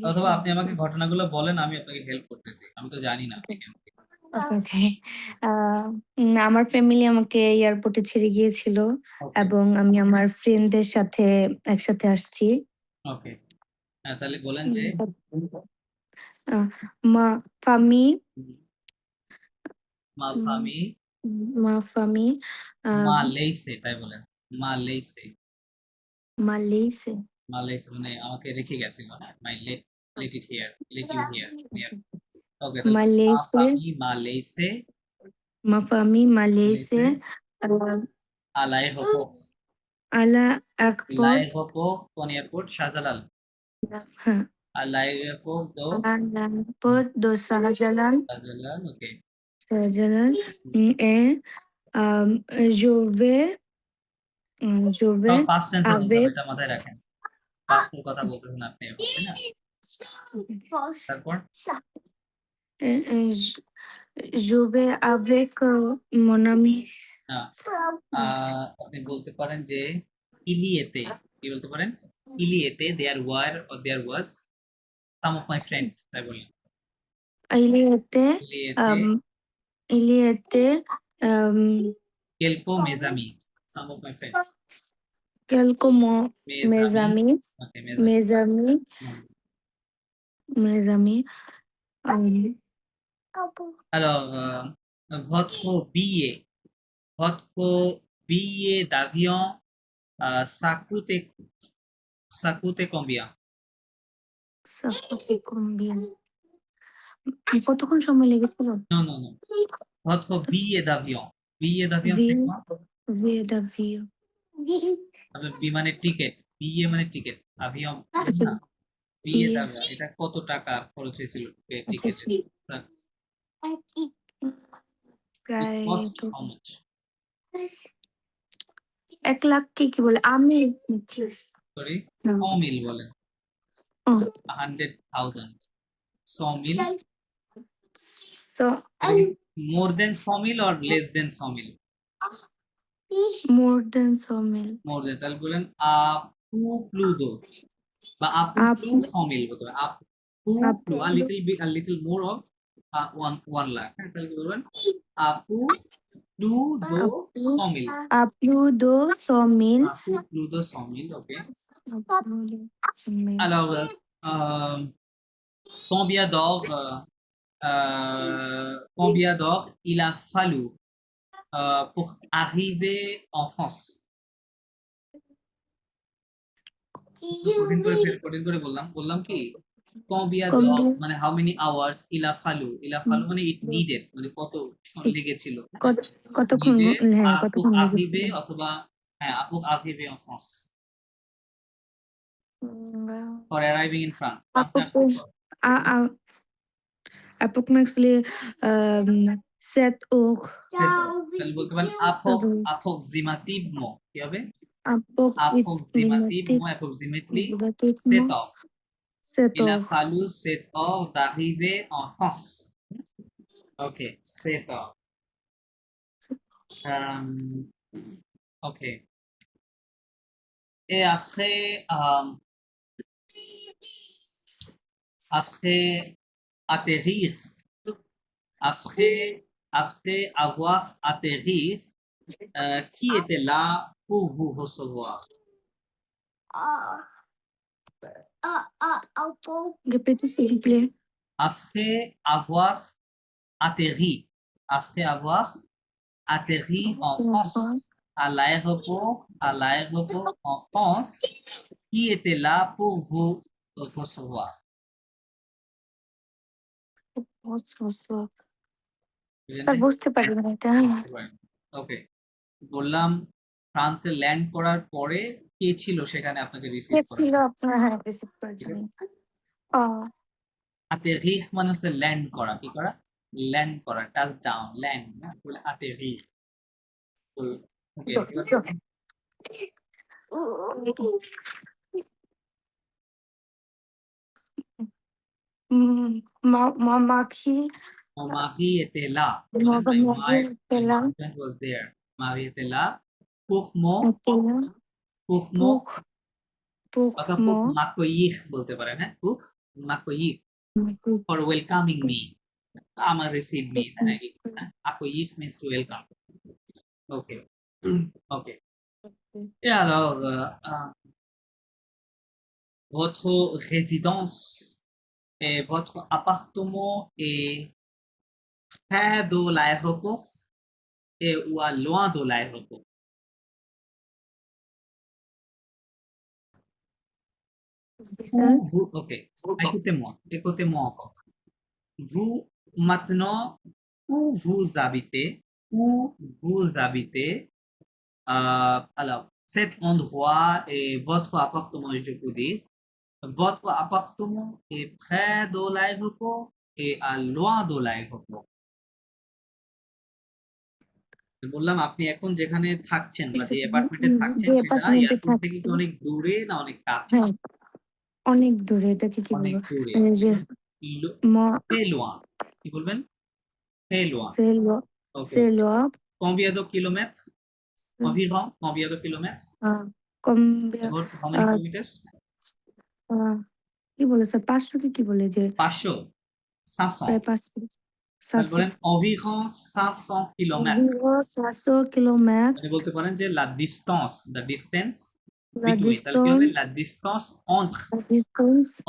অথবা আপনি আমাকে ঘটনাগুলো বলেন আমি আপনাকে হেল্প করতেছি আমি তো জানি না আপনি কেমন। ওকে আমার ফ্যামিলি আমাকে এয়ারপোর্টে ছেড়ে গিয়েছিল Okay, এবং আমি আমার ফ্রেন্ডদের সাথে একসাথে আসছি okay. হ্যাঁ তাহলে বলেন যে মা ফামি মা ফামি মা ফামি মা লেইসে তাই বলেন মা লেইসে মালয়েশিয়া মা লেইসে মানে আমাকে রেখে গেছিল না মাই let it here let you here here ওকে তাহলে মা মালয়েশিয়া ফামি মা লেইসে মা ফামি মালয়েশিয়া আলাই হপো আলা এয়ারপোর্ট লাইহপো কোন এয়ারপোর্ট শাহজালাল হ্যাঁ আলাই এয়ারপোর্ট দো এয়ারপোর্ট দো শাহজালাল শাহজালাল ওকে শাহজালাল et je vais সব পাস্ট টেন্সে বলতে হবে avec এটা মাথায় রাখেন পাস্টের কথা বলতেছেন আপনি এখন তাই না তারপর je vais avec mon ami না আপনি বলতে পারেন যে ইলিয়েতে কি বলতে পারেন ইলিয়েতে there were or there was some of my friends তাই বলি il était ইলিয়েতে il était কেলকো মেজামি some of my friends quelques mes amis okay mes amis mes amis alors votre billet votre billet d'avion, ça coûte combien? সাপোর্টে কম্বিয়ান কতক্ষণ সময় লেগেছিল? Non, non, non. Votre billet d'avion. Billet d'avion, c'est view quoi? ভিএদা ভিউ তারপরে বি মানে ticket, BA মানে টিকেট, আভিয়ন আচ্ছা না, বিএ বিয়ে দাভিয়ন। এটা কত টাকা খরচ হয়েছিল আচ্ছা টিকেটে? প্রায় কস্ট তো হাউ মাচ? 1 লাখ কি বলে আমি সরি, না 100 মিল বলেন, ও 100,000, 100 মিল। সো মোর দেন 100 মিল অর লেস দেন 100 মিল? মোর দেন 100 মিল মোর দেন, তাহলে বলেন আপু প্লুজো বা আপু আপ প্লু 100 মিল বলতে হবে। আপু প্লু a little more of 1 লাখ। হ্যাঁ, তাহলে কি বলবেন? আপু প্লুজো 100 মিল। আপলুদো 100 মিল Aku Pluto 100 000, ok. আপলুদো 100 মিল Alors, combien d'or il a fallu pour arriver en France? কঠিন করে বললাম কি combien d'or কম্বিয়া মানে how many hours il a fallu মানে it needed মানে কত লেগেছিল কতক্ষণ needed হ্যাঁ pour কতক্ষণ লেগেছিল arriver অথবা হ্যাঁ pour arriver en France for arriving in France approximately 7 heures তাহলে বলতে পারেন approximativement কি হবে approximately 7 heures 7 il a heures fallu 7 heures d'arriver en France. Ok, 7 heures. Ok. Et après atterrir, après avoir atterri, qui était là pour vous recevoir? répétez s'il vous plaît Après avoir atterri en France, à l'aéroport en France, qui était là pour vous recevoir? Sir বুঝতে পারি না এটা ওকে, বললাম ফ্রান্সে ল্যান্ড করার পরে কে ছিল সেখানে আপনাকে রিসিভ কে করার ছিল জন্য? আপনার হ্যাঁ রিসিভ করার জন্য atterrir মানে হচ্ছে ল্যান্ড করা, কি করা? ল্যান্ড করা, টাচ ডাউন, ল্যান্ড না বলে atterrir। ওকে, মাখি mon mari était là, my wife and my husband was there, mari était là pour mon অথবা pour m'accueillir বলতে পারেন, হ্যাঁ, pour m'accueillir for welcoming me, আমার receive me, হ্যাঁ, accueillir means to welcome. Okay. Ok. Et alors, votre résidence et votre appartement est près de l'aéroport et ou à loin de l'aéroport? Ok, écoutez-moi encore. Vous, maintenant, où vous habitez, alors, cet endroit et votre appartement, je peux dire, votre appartement est près de l'aéroport et à loin de l'aéroport. বললাম আপনি এখন যেখানে থাকছেন বা যে অ্যাপার্টমেন্টে থাকছেন যে সেটা অ্যাপার্টমেন্টে এয়ারপোর্ট থেকে থাকছি কি অনেক দূরে না অনেক কাছে? হ্যাঁ অনেক দূরে এটাকে কি অনেক বলবো দূরে। যে Très loin, কি বলবেন? Très loin. Ok. সেলো Combien de kilomètres? Environ combien de kilomètres? কম্বিয়া About how many kilometers? কি বলে স্যার 500 কি বলে যে 500, 500. প্রায় 500 তাহলে বলেন environ 500 kilomètres. 500 কিলোমিটার মানে বলতে পারেন যে la distance, the distance la between, তাহলে কি হবে? distance La distance entre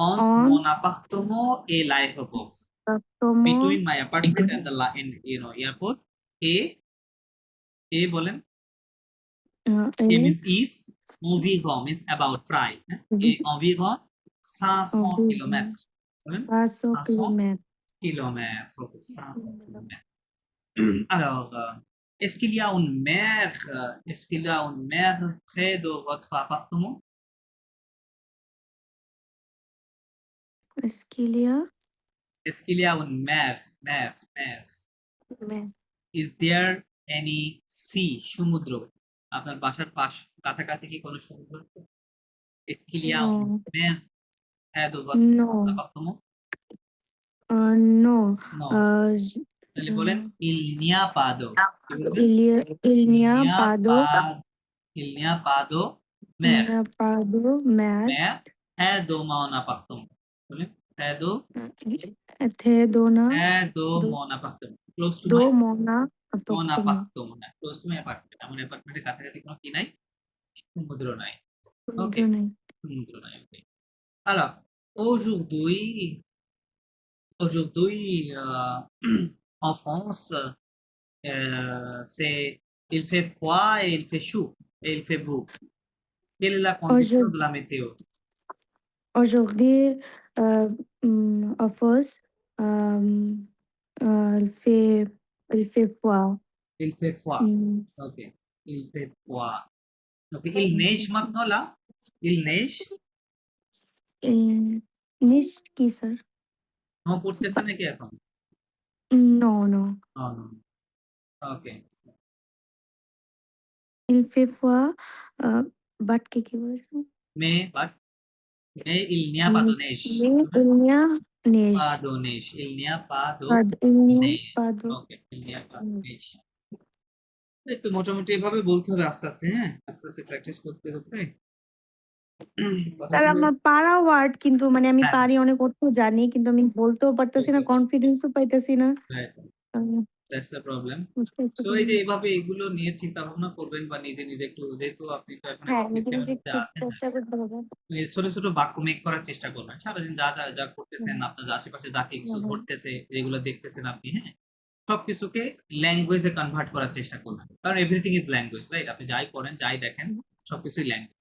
on mon appartement et l'aéroport. Between my apartment and the airport. A বলেন Qui Et means is, environ means about প্রায়, হ্যাঁ? Et environ 500 kilomètres. বলেন? 500 500 kilomètres. kilomètres. Ok, 500 kilomètres. Alors, est-ce qu'il y a une mer, est-ce qu'il y a une mer près de votre appartement? Est-ce qu'il y a Est-ce qu'il y a une mer? mais Is there any sea? সমুদ্র আপনার বাসার পাশ কাছাকাছি কি কোনো সমুদ্র আছে? Est-ce qu'il y a une non, mer près de votre non, appartement? non. Non. Je- তাহলে বলেন il n'y a pas d'eau। কি বলবেন? il n'y a pas d'eau, Il n'y a pas de il mer. n'y a pas d'eau, mais Mer है de mon appartement. বলেন है de était donna mon appartement. Close to do my mona mon appartement. appartement. হ্যাঁ, close to my apartment. আমার অ্যাপার্টমেন্টের কাছাকাছি কোনো কি নাই? সমুদ্র নাই। Okay. সমুদ্র নাই। Okay. Alors, aujourd'hui, en France, il fait froid et il fait chaud et il fait beau. Quelle est la condition de la météo? Aujourd'hui, à Foz, il fait froid. Il fait froid. Ok. Il fait froid. Ok. Il neige maintenant là? Il neige? Niche কি sir? Non, পড়তেছে নাকি এখন? No, no. No, no. Okay. Il fait froid, but কি বলছো? Mais il n'y a pas de neige. Mais il n'y a neige. Pas de neige. Il n'y a pas de Il n'y a neige. pas de Okay. Il n'y a pas de neige. এই তো মোটামুটি এভাবে বলতে হবে আস্তে আস্তে, হ্যাঁ? আস্তে আস্তে প্র্যাকটিস করতে করতে স্যার আমার পারা ওয়ার্ড কিন্তু মানে আমি হ্যাঁ। পারি অনেক অর্থ জানি কিন্তু আমি বলতেও পারতেছি না, বলতে কনফিডেন্সও পাইতেছি না। Right. That's the problem. বুঝতেছি তো এই যে এইভাবে এগুলো নিয়ে চিন্তা ভাবনা করবেন বা নিজে নিজে একটু যেহেতু আপনি তো এখন হ্যাঁ, একটা নিজে system এর নিজে মধ্যে একটু আছেন, চেষ্টা করতে হবে। এই ছোট ছোট বাক্য মেক করার চেষ্টা করবেন সারাদিন যা করতেছেন, আপনার আশেপাশে যা কিছু হুম। ঘটতেছে, যেগুলো দেখতেছেন আপনি, হ্যাঁ, সবকিছুকে ল্যাঙ্গুয়েজে কনভার্ট করার চেষ্টা করবেন, কারণ এভরিথিং ইজ ল্যাঙ্গুয়েজ, রাইট? আপনি যাই করেন যাই দেখেন সবকিছুই ল্যাঙ্গুয়েজ।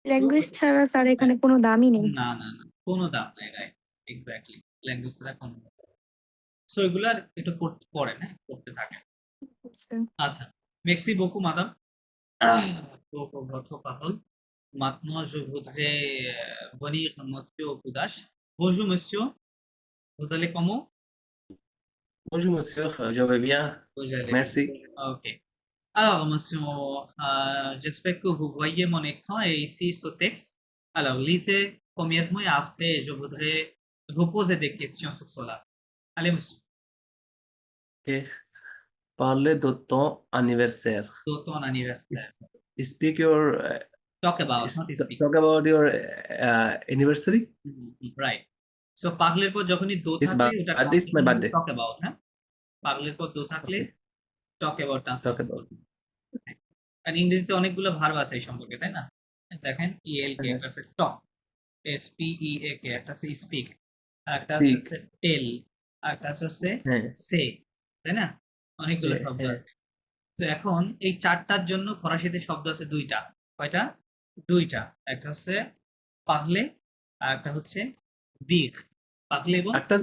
ল্যাঙ্গুয়েজ ছাড়া স্যার এখানে কোনো দামই নেই। না না না, কোনো দাম নাই, রাইট? এক্স্যাক্টলি, ল্যাঙ্গুয়েজ ছাড়া কোনো দাম নেই। সো এগুলো একটু পড়েন, হ্যাঁ, করতে থাকেন। আচ্ছা, মেক্সি beaucoup madame pour votre parole. Maintenant, je voudrais venir monsieur Koudash. Bonjour monsieur, vous allez comment? Bonjour monsieur, je vais bien, Vous allez merci. bien. Ok. Alors monsieur, j'espère que vous voyez mon écran et ici ce texte. Alors, lisez premièrement et après, je voudrais vous poser des questions sur cela. Allez monsieur, Ok. Parlez de ton anniversaire. de ton anniversaire. Speak your Talk about, not speak. talk about your anniversary. Right. So পাগলের পর যখনই দো This থাকলে ওটা birthday is my birthday. Talk about, হ্যাঁ, পাগলের পর দো থাকলে টক অ্যাবাউট Talk about. কারণ ইংরেজিতে অনেকগুলো ভার্ব আছে এই সম্পর্কে, তাই না? দেখেন ইএল কে, একটা আছে টক, SPEA কে, একটা আছে স্পিক, একটা Speak. আছে টেল, একটা আছে হ্যাঁ, সে, তাই না? অনেকগুলো Say, শব্দ হ্যাঁ। আছে। তো এখন এই চারটার জন্য ফরাসিতে শব্দ আছে দুইটা। কয়টা? দুইটা। একটা হচ্ছে পাগলে আর একটা হচ্ছে দিক। পাগলে এবং একটা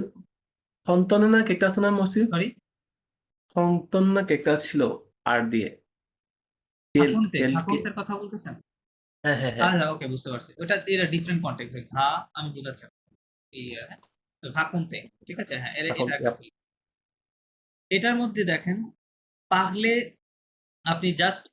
সন্তানের না কেকটা আছে না মসজিদ? সরি সন্তান না কেকটা ছিল আর দিয়ে টেল ঠাকুরতে, টেল কে ঠাকুরতের কথা বলতেছেন? হ্যাঁ হ্যাঁ হ্যাঁ আচ্ছা, ওকে, বুঝতে পারছি। ওটা এটা ডিফারেন্ট কনটেক্সট। ঘা আমি বুঝাচ্ছি। এই তো ঠাকুরতে, ঠিক আছে? হ্যাঁ, এটা ঠাকুরতে। একটা ঠিক। এটার মধ্যে দেখেন পাগলে, আপনি জাস্ট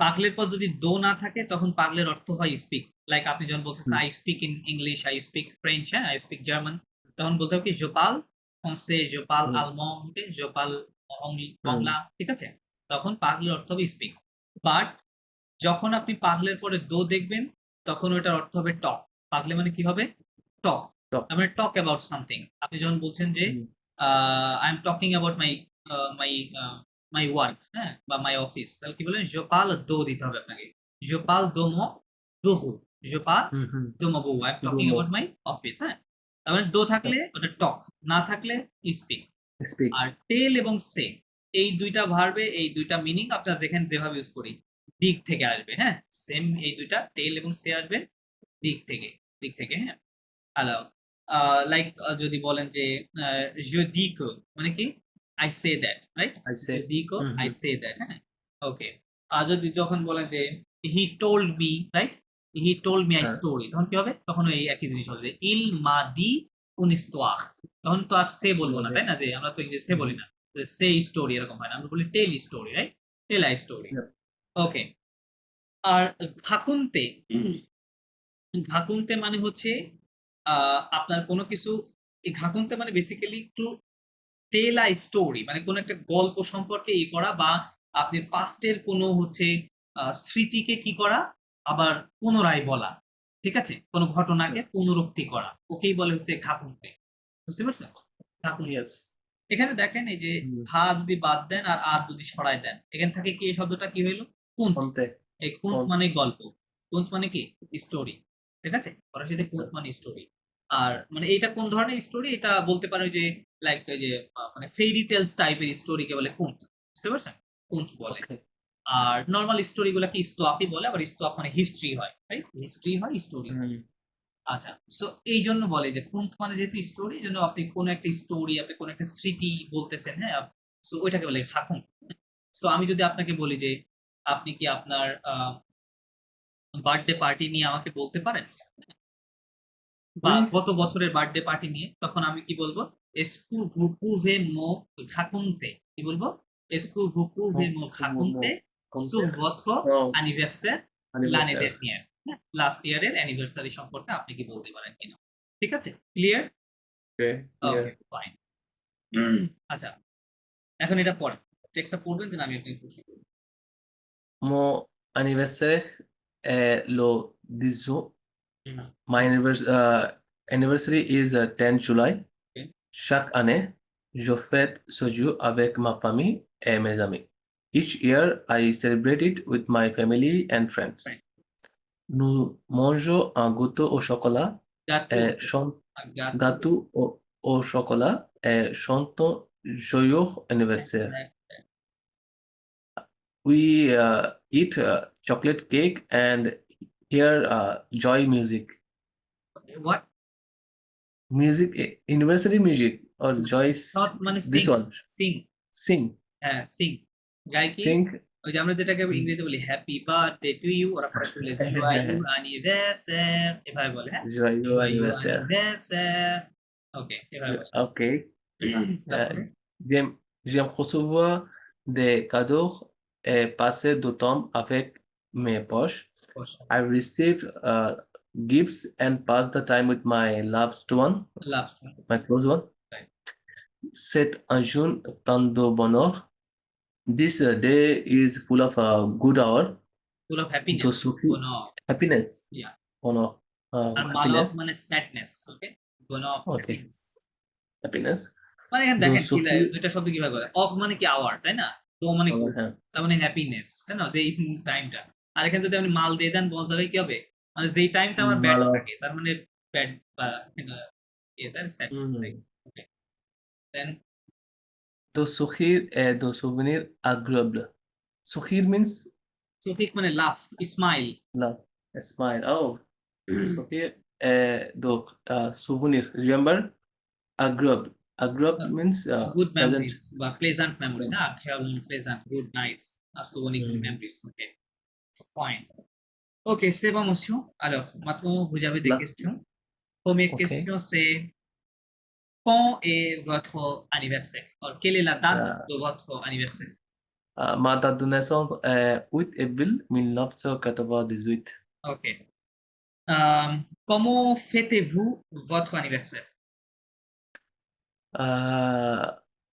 পাগলের পর যদি দো না থাকে তখন পাগলের অর্থ হয় স্পিক। লাইক আপনি যখন বলছেন I speak in English, I speak French, হ্যাঁ, আই স্পিক জার্মান, তখন বলতে হবে কি je parle français, je parle হুম। allemand, je parle হুম। বাংলা, ঠিক আছে? তখন পাগলের অর্থ হবে স্পিক। বাট যখন আপনি পাগলের পরে দো দেখবেন তখন ওটার অর্থ হবে টক। পাগলে মানে কি হবে? টক। Talk. তার মানে টক অ্যাবাউট সামথিং। আপনি যখন বলছেন যে hmm. I am talking about my my work, হ্যাঁ, বা মাই অফিস, তাহলে কি বলেন? je parle de দিতে হবে আপনাকে। je parle de mon bureau, je parle hmm, hmm. de mon bureau, I am talking Bureau. about my office, হ্যাঁ? তার মানে দো থাকলে ওটা টক, না থাকলে স্পিক। Speak. আর টেল এবং সে, এই দুইটা ভার্বে এই দুইটা মিনিং আপনারা যেখানে যেভাবে ইউজ করি। দিক থেকে আসবে, হ্যাঁ? সেম এই দুইটা টেল এবং সে আসবে দিক থেকে, হ্যাঁ? আলাও লাইক যদি বলেন যে je dis que মানে কি? I say that, right? I say. Je dis que hmm, I হুম। say that, হ্যাঁ? ওকে। আর যদি যখন বলেন যে he told me, right? He told me a হ্যাঁ, story, তখন কি হবে? তখন ওই একই জিনিস হবে যে il m'a dit une histoire, তখন তো আর সে বলবো না, বলে। তাই না? যে আমরা তো ইংরেজি সে হুম, বলি না। যে say story এরকম হয় না। আমরা বলি tell story, right? tell a story, yeah. ওকে। আর ভাকুন্তে ঘাকুন্তে মানে হচ্ছে আপনার কোনো কিছু, এই ঘাকুন্তে মানে বেসিক্যালি একটু টেল আ স্টোরি, মানে কোনো একটা গল্প সম্পর্কে ই করা, বা আপনি পাস্টের কোনো হচ্ছে স্মৃতিকে কি করা, আবার পুনরায় বলা, ঠিক আছে? কোনো ঘটনাকে পুনরুক্তি করা, ওকেই বলে হচ্ছে ঘাকুন্তে। বুঝতে পারছেন? ঘাকুন্তে। Yes. এখানে দেখেন এই যে হুম। ভা যদি বাদ দেন আর আর যদি সরায় দেন, এখান থেকে কি এই শব্দটা কি হইলো? কুন্ত। কোনতে? এই কুন্ত কোন? মানে গল্প, কুন্ত মানে কি স্টোরি, ঠিক আছে? ফরাসিতে কুন্ত মানে স্টোরি। আর মানে এইটা কোন ধরনের স্টোরি, এটা বলতে পারো যে লাইক এই যে মানে ফেইরি টেলস টাইপের স্টোরিকে বলে কুন্ত, বুঝতে পারছেন? কুন্ত বলে। Okay. আর নরমাল স্টোরি গুলাকে ইস্তোয়াফই বলে, আবার ইস্তোয়াফ মানে হিস্ট্রি হয়, রাইট? হিস্ট্রি হয়, স্টোরি। হুম। আচ্ছা, সো এই জন্য বলে যে কুন্ত মানে যেহেতু স্টোরি, এই জন্য আপনি কোনো একটা স্টোরি, আপনি কোনো একটা স্মৃতি বলতেছেন, হ্যাঁ? সো ওইটাকে বলে খাকুন। সো আমি যদি আপনাকে বলি যে আপনি কি আপনার বার্থডে পার্টি নিয়ে আমাকে বলতে পারেন, বা Oui. গত বছরের বার্থডে পার্টি নিয়ে, তখন আমি কি বলবো? এসকু ভুপু ভে মো খাকুনতে, কি বলবো? এসকু ভুপু ভে মো খাকুনতে সু Compte. ভত্র Oh, অ্যানিভার্সার লানে anniversaire. dernière, হ্যাঁ? লাস্ট ইয়ারের অ্যানিভার্সারি সম্পর্কে আপনি কি বলতে পারেন কিনা? ঠিক আছে? ক্লিয়ার? Okay. ওকে, Clear. ফাইন। আচ্ছা, এখন এটা পড়েন। টেক্সটটা পড়বেন, দেন আমি আপনাকে প্রশ্ন করব। Mon anniversaire est le 10 juin. Hmm, My anniversary is 10 July. Okay. Chaque année, je fête ce jour avec ma famille et mes amis. Each year, I celebrate it with my family and friends. Right. Nous mangeons un gâteau au chocolat গাতো, et গাতো, gâteau au chocolat et chantons joyeux anniversaire. We eat chocolate cake and hear joy music. What? Music, anniversary music or joy. Not মানে This সিং, one. সিং, Sing. হ্যাঁ সিং। গায় কি? Sing. ওই যে আমরা যেটাকে ইংরেজিতে বলি হ্যাপি বার্থডে টু ইউ, ওরা পরে বলে জোয়াইউ অ্যানিভার্সার, এভাবে বলে, হ্যাঁ? Joyeux জোয়াইউ anniversaire. অ্যানিভার্সার, ওকে, এভাবে বলে। Okay. তারপরে J'aime recevoir des cadeaux et passer du temps avec mes proches. I receive gifts and pass the time with my loved one, last my close one. Right. C'est un jour plein de bonheur. This day is full of good hour, full of to happiness, Sufi, কোনো happiness, ইয়া, honor, আর মালভ happiness, মানে স্যাডনেস, ওকে? কোনো of okay, happiness, happiness. মানে এখানে Do দেখেন কি Sufi, দুইটা শব্দ কিভাবে বলে। অফ মানে কি আওয়ার, তাই না? তো মানে কি, হ্যাঁ, তার মানে হ্যাপিনেস, তাই না? যে এই টাইমটা। আর এখানে যদি আপনি মাল দিয়ে দেন, বোঝা যাবে কি হবে? মানে যেই টাইমটা আমার ব্যাড মালভ, থাকে, তার মানে ব্যাড বা এটা স্যাডনেস, রাইট? ওকে, দেন de sourire et de souvenirs agréables. Sourire means সুফিক মানে লাফ, smile. love, a smile. Oh, sourire et de souvenir. Remember, agréable. Agréable means good pleasant. Memories বা প্লেজেন্ট মেমোরিজ, হ্যাঁ? Pleasant, good night, souvenirs, Hmm. memories, ok. Fine. Ok, c'est bon, monsieur. Alors, maintenant, vous avez des Last. questions. Première Okay. question, c'est quand est votre anniversaire? Or, quelle est la date de votre anniversaire? Ma date de naissance est 8 avril 1998. Ok. Comment fêtez-vous votre anniversaire?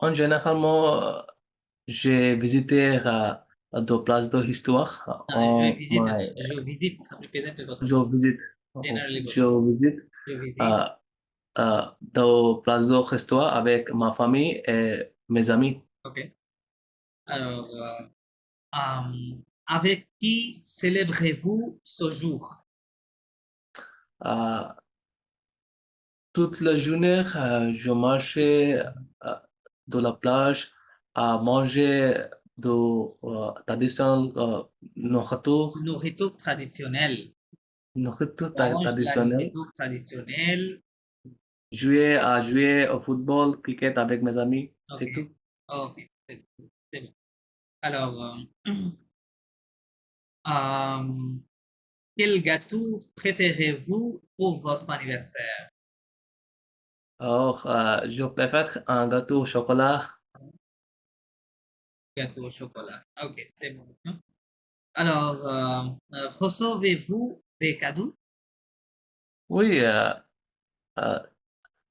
En généralement, j'ai visité deux places de histoire. Je En visite, my, je visite, আপনি present এর কথা je বলছেন। visite, Generally je visite je visite. euh, deux places de histoire avec ma famille et mes amis. Ok. Alors, avec qui célébrez-vous ce jour? Euh, toute la journée, je marchais de la plage à manger traditional nourriture, Nourriture traditionnelle. Mange la traditionnelle. nourriture traditionnelle. Jouer au football, cricket avec mes amis, c'est Ok. tout. Ok, c'est bon. Alors, euh, quel gâteau préférez-vous pour votre anniversaire? Alors, je préfère un gâteau au chocolat. Gâteau au chocolat. Ok, c'est bon. Alors, recevez-vous des cadeaux? Oui, euh,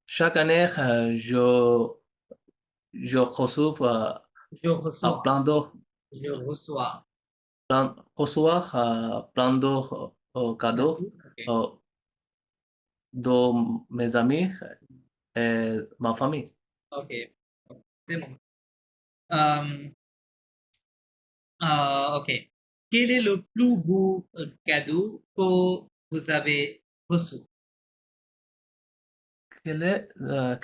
chaque année, je reçois Je reçois. plein de, Je reçois. recevoir, plein de cadeaux Ok. de mes amis et ma famille. Ok, c'est bon. Ok. Quel est le plus beau cadeau que vous avez reçu? Quel est,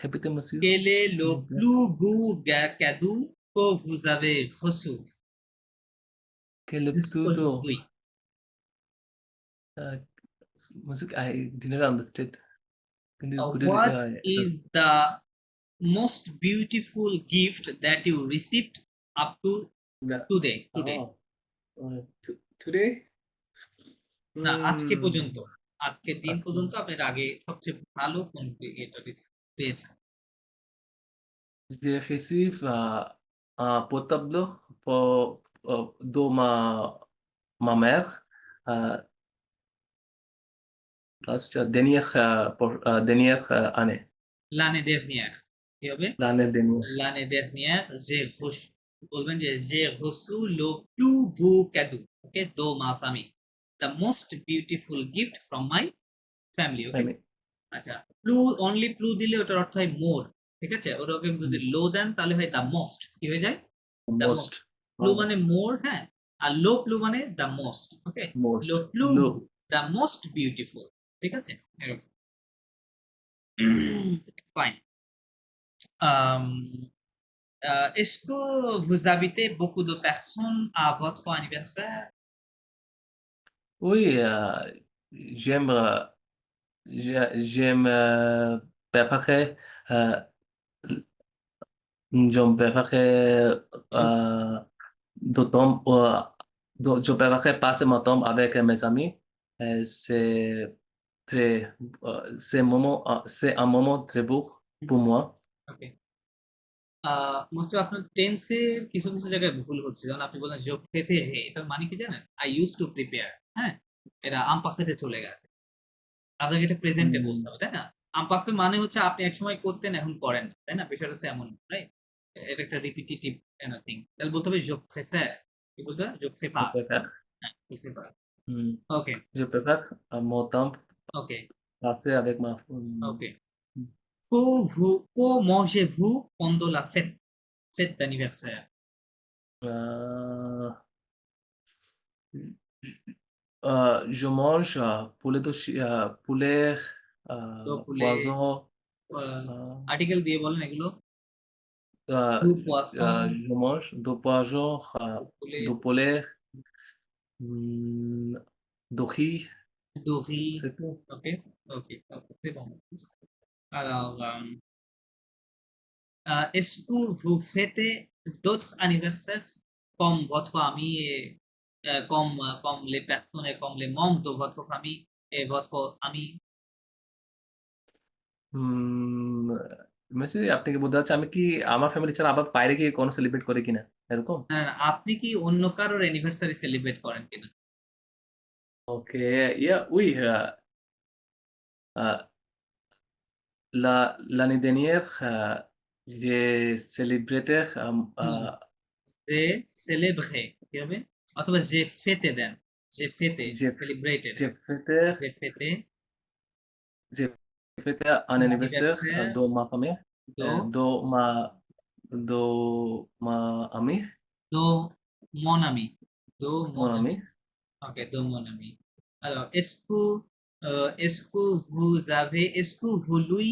répétez, monsieur, Quel est s'il le vous plaît. plus beau cadeau que vous avez reçu Quel est plutôt, jusqu'aujourd'hui? uh, monsieur, I didn't understand. Could you, What is the most beautiful gift that you received up to today? oh, today? না, আজকে Hmm, পর্যন্ত। আজকের দিন আজকে পর্যন্ত আপনার আগে সবচেয়ে ভালো কোন এটা পেয়েছেন? j'ai reçu un portable de ma mère dernière année, L'année dernière। কি হবে? l'année dernière. L'année dernière, বলবেন যে j'ai reçu le plus beau cadeau, okay, de ma famille. The most beautiful gift from my family, okay? Famille. আচ্ছা, only প্লু দিলে ওটার অর্থ হয় মোর, ঠিক আছে? ওরকম যদি লো দেন তাহলে হয় দ্য মোস্ট। কি হয়ে যায়? The most. Most, প্লু মানে মোর, হ্যাঁ, আর লো প্লু মানে দ্য মোস্ট, ওকে? লো most, প্লু look. দ্য মোস্ট বিউটিফুল, ঠিক আছে? এরকম। Fine. Est-ce que vous invitez beaucoup de personnes à votre anniversaire? Oui, j'aime, j'aime préparer, euh, j'aime préparer d'automne, je préparerai passer mon temps avec mes amis. C'est très, c'est un moment très beau pour moi. ওকে। মাত্র আপনার টেন্সের কিছু কিছু জায়গায় ভুল হচ্ছে। যেমন আপনি বললেন je préférais, এটার মানে কি জানেন? I used to prepare, হ্যাঁ? এটা আম পাখতে চলে গেছে। আপনাকে এটা প্রেজেন্টে বলতে হুম, হবে, তাই না? আম পাকতে মানে হচ্ছে আপনি একসময় করতেন এখন করেন না, তাই না? বিষয়টা হচ্ছে এমন, রাইট? এটা একটা রিপিটিটিভ থিং। তাহলে বলতে হবে je préfère, কি বলতে হবে? je je prépare, préfère, হ্যাঁ, je prépare। hmm, ওকে, je préfère mon temps ওকে, passé avec ma ওকে। Que mangez-vous pendant la fête d'anniversaire? euh, je mange poulet, তো ফুলে poisson, আহ, euh, আর্টিকেল দিয়ে বলেন এগুলো। euh, দু পোয়াসন, je mange deux poissons, ফুলে deux poulets, hmm, deux riz, দহি, c'est tout. ok, ok, ok, c'est bon. Alors, est-ce que vous fêtez d'autres anniversaires comme votre ami et comme les personnes et comme les membres de votre famille et votre ami? উম, মেসি আপনি কি বলতে চাচ্ছেন আমি কি আমার ফ্যামিলি ছাড়া আবার বাইরে গিয়ে কোনো সেলিব্রেট করি কিনা এরকম? না, না, আপনি কি অন্য কারোর অ্যানিভার্সারি সেলিব্রেট করেন কিনা? ওকে, oui, euh, l'année dernière, j'ai célébré হুম, যে সেলিব্রে কি হবে? অথবা যে ফেতে দেন, যে ফেতে j'ai সেলিব্রেটেড, j'ai fêté, যে ফেতে j'ai fêté un anniversaire l'anniversaire de ma famille, de de ma amie, de mon ami, de mon mon ami. ami. Ok, de mon ami. Alors, est-ce que vous lui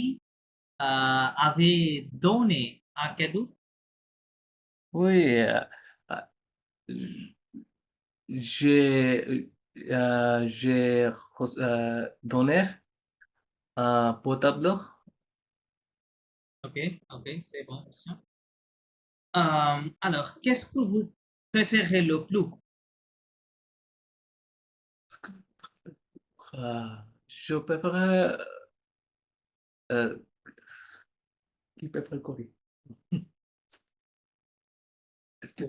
avez donné un cadeau? Oui, j'ai donné un portable. Ok, ok, c'est bon. Aussi. Alors, qu'est-ce que vous préférez le plus? Je préfère euh, qui préfère quoi?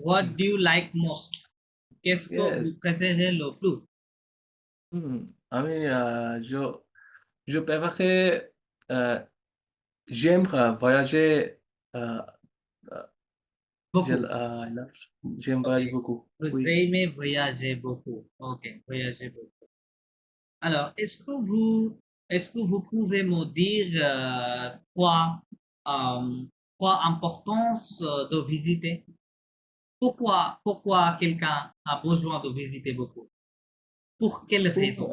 What do you like most? Qu'est-ce que vous Yes. préférez le plus? আমি je préfère j'aime voyager euh, euh, Beaucoup. j'aime Ok. voyager beaucoup. Vous Oui. aimez voyager beaucoup. Ok, voyager beaucoup. Alors, est-ce que vous pouvez me dire euh, quoi importance de visiter? Pourquoi quelqu'un a besoin de visiter beaucoup? Pour quelle Pour, raison?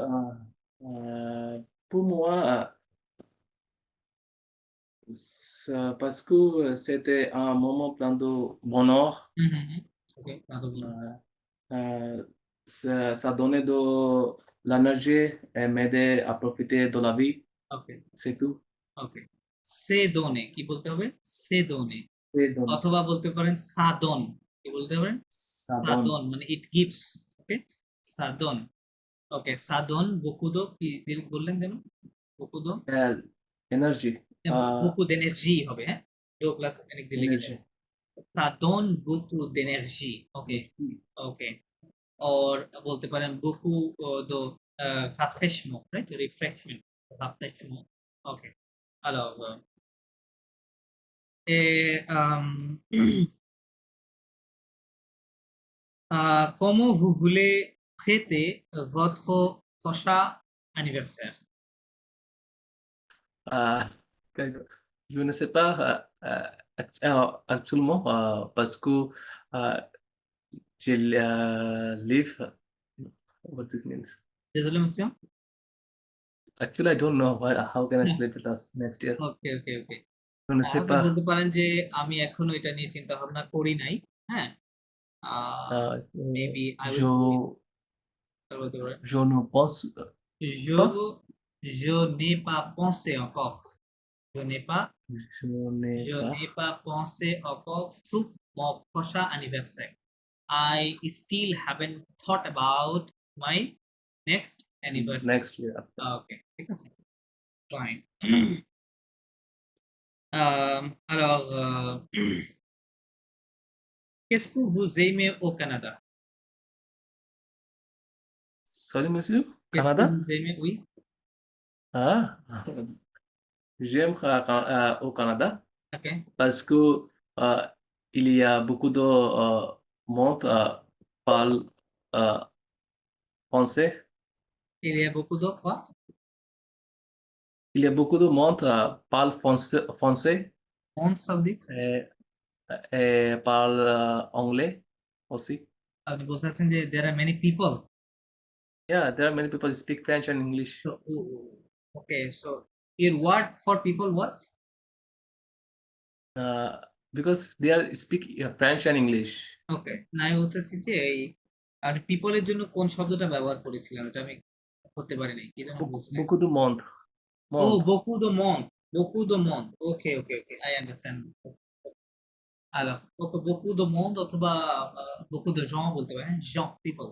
pour moi, parce que c'était un moment plein de bonheur. Mhm. Ok, pardon. Euh, ça donnait de l'énergie et m'aidait à profiter de la vie, Ok, c'est tout. ওকে। সে দোনে কি বলতে হবে? সে দোনে Et donc, অথবা বলতে পারেন সাদন। কি বলতে পারেন? ça donne সাদন মানে ইট গিভস। ওকে? সাদন। ওকে, সাদন বকুদো কি বললেন যেন? বকুদো énergie. beaucoup d'énergie হবে, হ্যাঁ? দো প্লাস এনার্জি লেগে যাবে। Énergie. Ça donne beaucoup d'énergie. OK, OK. और बोलते पारें beaucoup de rafraîchissement, right? Refreshment, rafraîchissement. OK. Alors, et comment vous voulez fêter votre prochain anniversaire? Euh, je ne sais pas actuellement parce que euh, je live. What this means. Désolé, monsieur. Actually, I don't know how can I celebrate us next year. Okay, okay, okay. Je ne sais আপনি pas. বলতে পারেন যে আমি এখনো এটা নিয়ে চিন্তা ভাবনা করি নাই। হ্যাঁ? আ Euh, maybe I je, will do it বলতে পারেন। je ne pense pas. Je n'ai pas pensé encore. Je n'ai pas Je n'ai je pas. n'ai pas pensé encore sur mon prochain anniversaire. I still haven't thought about my next anniversary. Next year. Okay, ঠিক আছে? Fine. Alors, qu'est-ce que vous aimez au Canada? Sorry, monsieur. Qu'est-ce que Canada? vous aimez? Oui. Ah, j'aime au Canada Ok. parce que euh, il y a beaucoup de monde parle euh, français. Il y a beaucoup d'autres, quoi. Il y a beaucoup de monde parle français Monde, ça veut dire? et parle anglais aussi. আপনি বলতে চাচ্ছেন যে there are many people. Yeah, there are many people who speak French and English So, okay, so your word for people was? uh, because they are speak French and English. ওকে। না আমি বলতে চাচ্ছি যে এই আপনি people এর জন্য কোন শব্দটা ব্যবহার করেছিলেন? ওটা আমি করতে পারি নাই। কি যেন বলছিলেন? Beaucoup de monde. Oh, Monde. beaucoup de monde. Beaucoup de monde. Okay, okay, okay. I understand. Alors, beaucoup de monde অথবা beaucoup de gens বলতে পারেন। gens, people.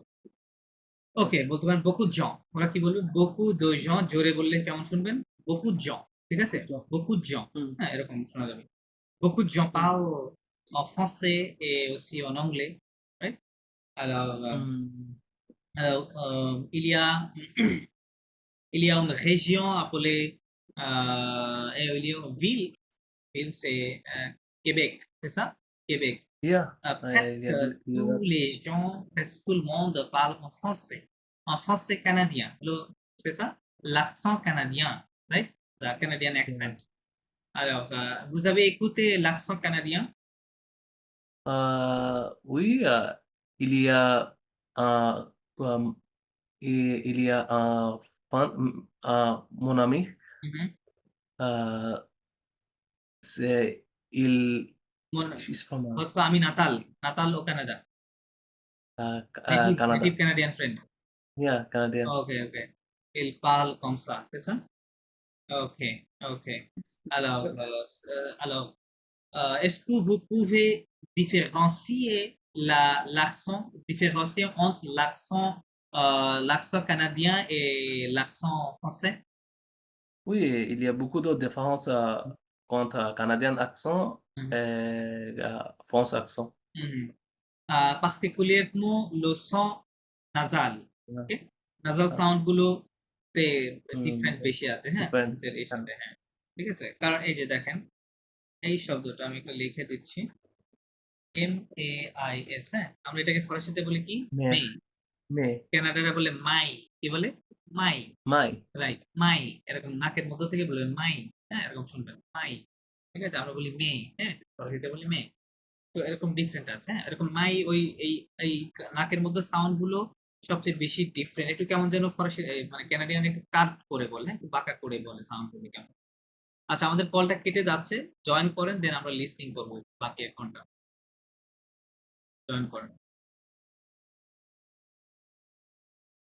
ওকে, আচ্ছা। বলতে পারেন beaucoup de gens। ওরা কি বলবে? beaucoup de gens জোরে বললে কেমন শুনবেন? beaucoup de gens। ঠিক আছে? আচ্ছা। beaucoup de gens। হুম, হ্যাঁ, এরকম শোনা যাবে। Beaucoup de gens hmm, parlent en français et aussi en anglais. Right? Alors, hmm, il y a il y a une région appelée et il y a une ville. Ville, c'est Québec, c'est ça? Québec. yeah, Presque tous les gens, presque tout le monde parle en français. En français canadien. C'est ça? L'accent canadien, right? The Canadian accent. Alors, vous avez écouté l'accent canadien? oui, il y a un, um, il y a un mon ami, Mhm. euh, c'est il মনে she's from হয়তো আমি নাতাল, নাতাল ও Canada. Canada. native Canadian friend. Yeah, Canadian. Okay, okay. Il parle comme ça, c'est ça? Okay, okay. Alors, est-ce que vous pouvez différencier différencier entre l'accent canadien et l'accent français? Oui, il y a beaucoup de différences entre Canadien accent Mhm. et France accent. Mhm. Particulièrement le son nasal. Yeah. Okay? Nasal sound গুলো different Mm, বেশি আছে, হ্যাঁ, different. এর সাথে, হ্যাঁ, ঠিক আছে। কারণ এই যে দেখেন, এই শব্দটা আমি একটু লিখে দিচ্ছি, MAIS, হ্যাঁ, আমরা এটাকে ফরাসিতে বলি কি, Mais, মেই। mais, কানাডারা বলে মাই, কি বলে, মাই, mai. রাইট, মাই, এরকম নাকের মধ্য থেকে বলবেন মাই, হ্যাঁ, এরকম শুনবেন মাই, ঠিক আছে। আমরা বলি মে, হ্যাঁ, ফরাসিতে বলি মে। তো এরকম ডিফারেন্ট আছে, হ্যাঁ, এরকম মাই, ওই এই এই নাকের মধ্যে সাউন্ড গুলো সবচেয়ে বেশি ডিফারেন্ট, একটু কেমন যেন ফরাসি মানে কানাডিয়ান একটু কাট করে বলে, হ্যাঁ, একটু বাঁকা করে বলে সাউন্ড গুলো কেমন। আচ্ছা, আমাদের কলটা কেটে যাচ্ছে, জয়েন করেন, দেন আমরা লিসনিং করবো বাকি 1 ঘন্টা। জয়েন করেন।